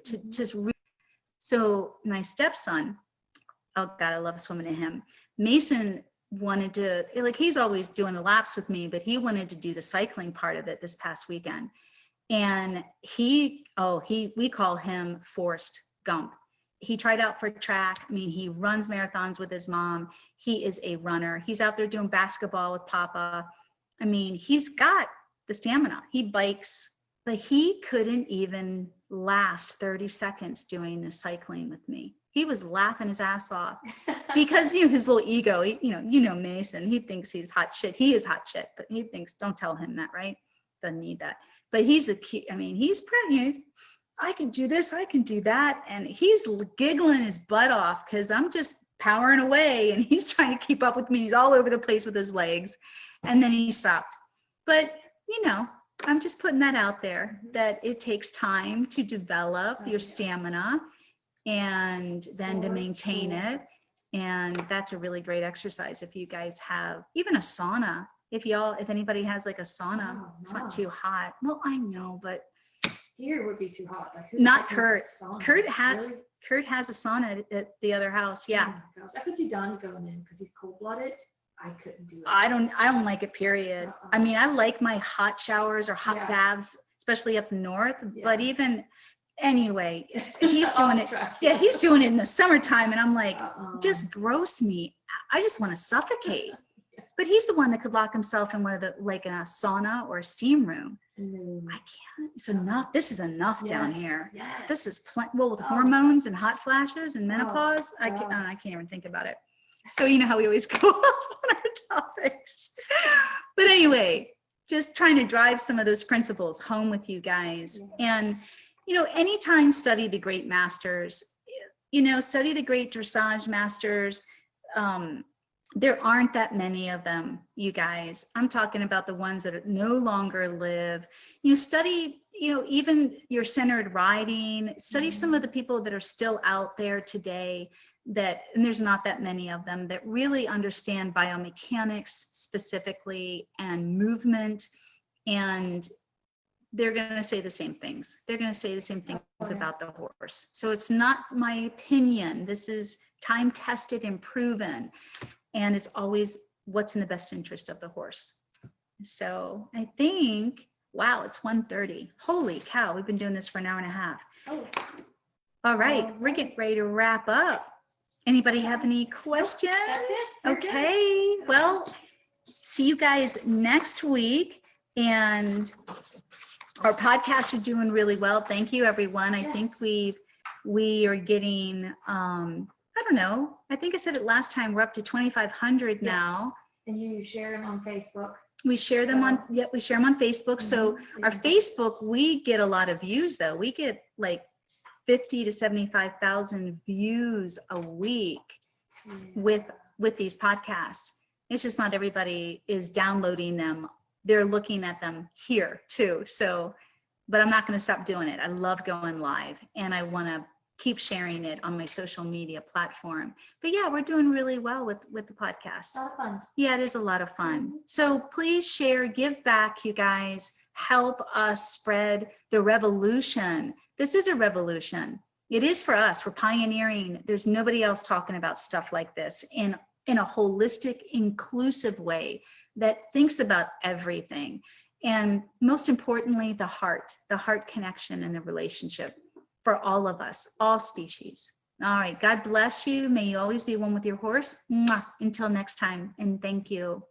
[SPEAKER 1] So my stepson, oh God, I love swimming to him. Mason wanted to, like, he's always doing the laps with me, but he wanted to do the cycling part of it this past weekend. And we call him Forrest Gump. He tried out for track. I mean, he runs marathons with his mom. He is a runner. He's out there doing basketball with Papa. I mean, he's got the stamina. He bikes, but he couldn't even last 30 seconds doing the cycling with me. He was laughing his ass off because, you know, his little ego, you know, Mason, he thinks he's hot shit. He is hot shit, but he thinks, don't tell him that, right? Doesn't need that. But he's he's pregnant. I can do this, I can do that. And he's giggling his butt off because I'm just powering away and he's trying to keep up with me. He's all over the place with his legs. And then he stopped. But, you know, I'm just putting that out there, that it takes time to develop your stamina and then to maintain it. And that's a really great exercise. If you guys have even a sauna, if anybody has like a sauna,
[SPEAKER 2] Oh,
[SPEAKER 1] it's not too
[SPEAKER 2] nice.
[SPEAKER 1] hot. Well, I know, but
[SPEAKER 2] Here would be too hot. Like, who
[SPEAKER 1] not
[SPEAKER 2] the heck needs
[SPEAKER 1] Kurt.
[SPEAKER 2] a sauna?
[SPEAKER 1] Kurt
[SPEAKER 2] Really?
[SPEAKER 1] Kurt has a sauna at the other house.
[SPEAKER 2] Oh
[SPEAKER 1] Yeah.
[SPEAKER 2] my gosh. I could see Donnie going in because he's cold-blooded. I couldn't do it.
[SPEAKER 1] I don't like it, period. I mean, I like my hot showers or hot
[SPEAKER 2] Yeah.
[SPEAKER 1] baths, especially up north, but
[SPEAKER 2] Yeah.
[SPEAKER 1] even anyway, he's doing
[SPEAKER 2] Off
[SPEAKER 1] it.
[SPEAKER 2] track,
[SPEAKER 1] Yeah, he's doing it in the summertime, and I'm like, just
[SPEAKER 2] Uh-uh.
[SPEAKER 1] gross me. I just want to suffocate. But he's the one that could lock himself in one of the, like in a sauna or a steam room.
[SPEAKER 2] Mm.
[SPEAKER 1] I can't. It's enough. This is enough down
[SPEAKER 2] Yes,
[SPEAKER 1] here.
[SPEAKER 2] yes.
[SPEAKER 1] This is well, with
[SPEAKER 2] Oh.
[SPEAKER 1] hormones and hot flashes and
[SPEAKER 2] Oh,
[SPEAKER 1] menopause. I can't
[SPEAKER 2] gosh.
[SPEAKER 1] even think about it. So you know how we always go off on our topics. But anyway, just trying to drive some of those principles home with you guys.
[SPEAKER 2] Yeah.
[SPEAKER 1] And anytime study the great masters. Study the great dressage masters. There aren't that many of them, you guys. I'm talking about the ones that no longer live. Study, even your centered riding, study some of the people that are still out there today and there's not that many of them, that really understand biomechanics specifically and movement. And they're going to say the same things. They're going to say the same things about the horse. So it's not my opinion. This is time tested and proven. And it's always what's in the best interest of the horse. So I think, wow, it's 1:30. Holy cow, we've been doing this for an hour and a half.
[SPEAKER 2] Oh.
[SPEAKER 1] All right, we're getting ready to wrap up. Anybody have any questions?
[SPEAKER 2] That's it.
[SPEAKER 1] Okay, well, see you guys next week. And our podcasts are doing really well. Thank you, everyone. I think we are getting, I don't know. I think I said it last time. We're up to 2,500 now.
[SPEAKER 2] And you share them on Facebook.
[SPEAKER 1] We share them on Facebook. So our Facebook, we get a lot of views though. We get like 50 to 75,000 views a week with these podcasts. It's just not everybody is downloading them. They're looking at them here too. So, but I'm not going to stop doing it. I love going live, and I want to keep sharing it on my social media platform. But yeah, we're doing really well with the podcast.
[SPEAKER 2] A lot of fun.
[SPEAKER 1] Yeah, it is a lot of fun. So please share, give back, you guys. Help us spread the revolution. This is a revolution. It is for us. We're pioneering. There's nobody else talking about stuff like this in a holistic, inclusive way that thinks about everything. And most importantly, the heart connection and the relationship for all of us, all species. All right. God bless you. May you always be one with your horse. Mwah. Until next time. And thank you.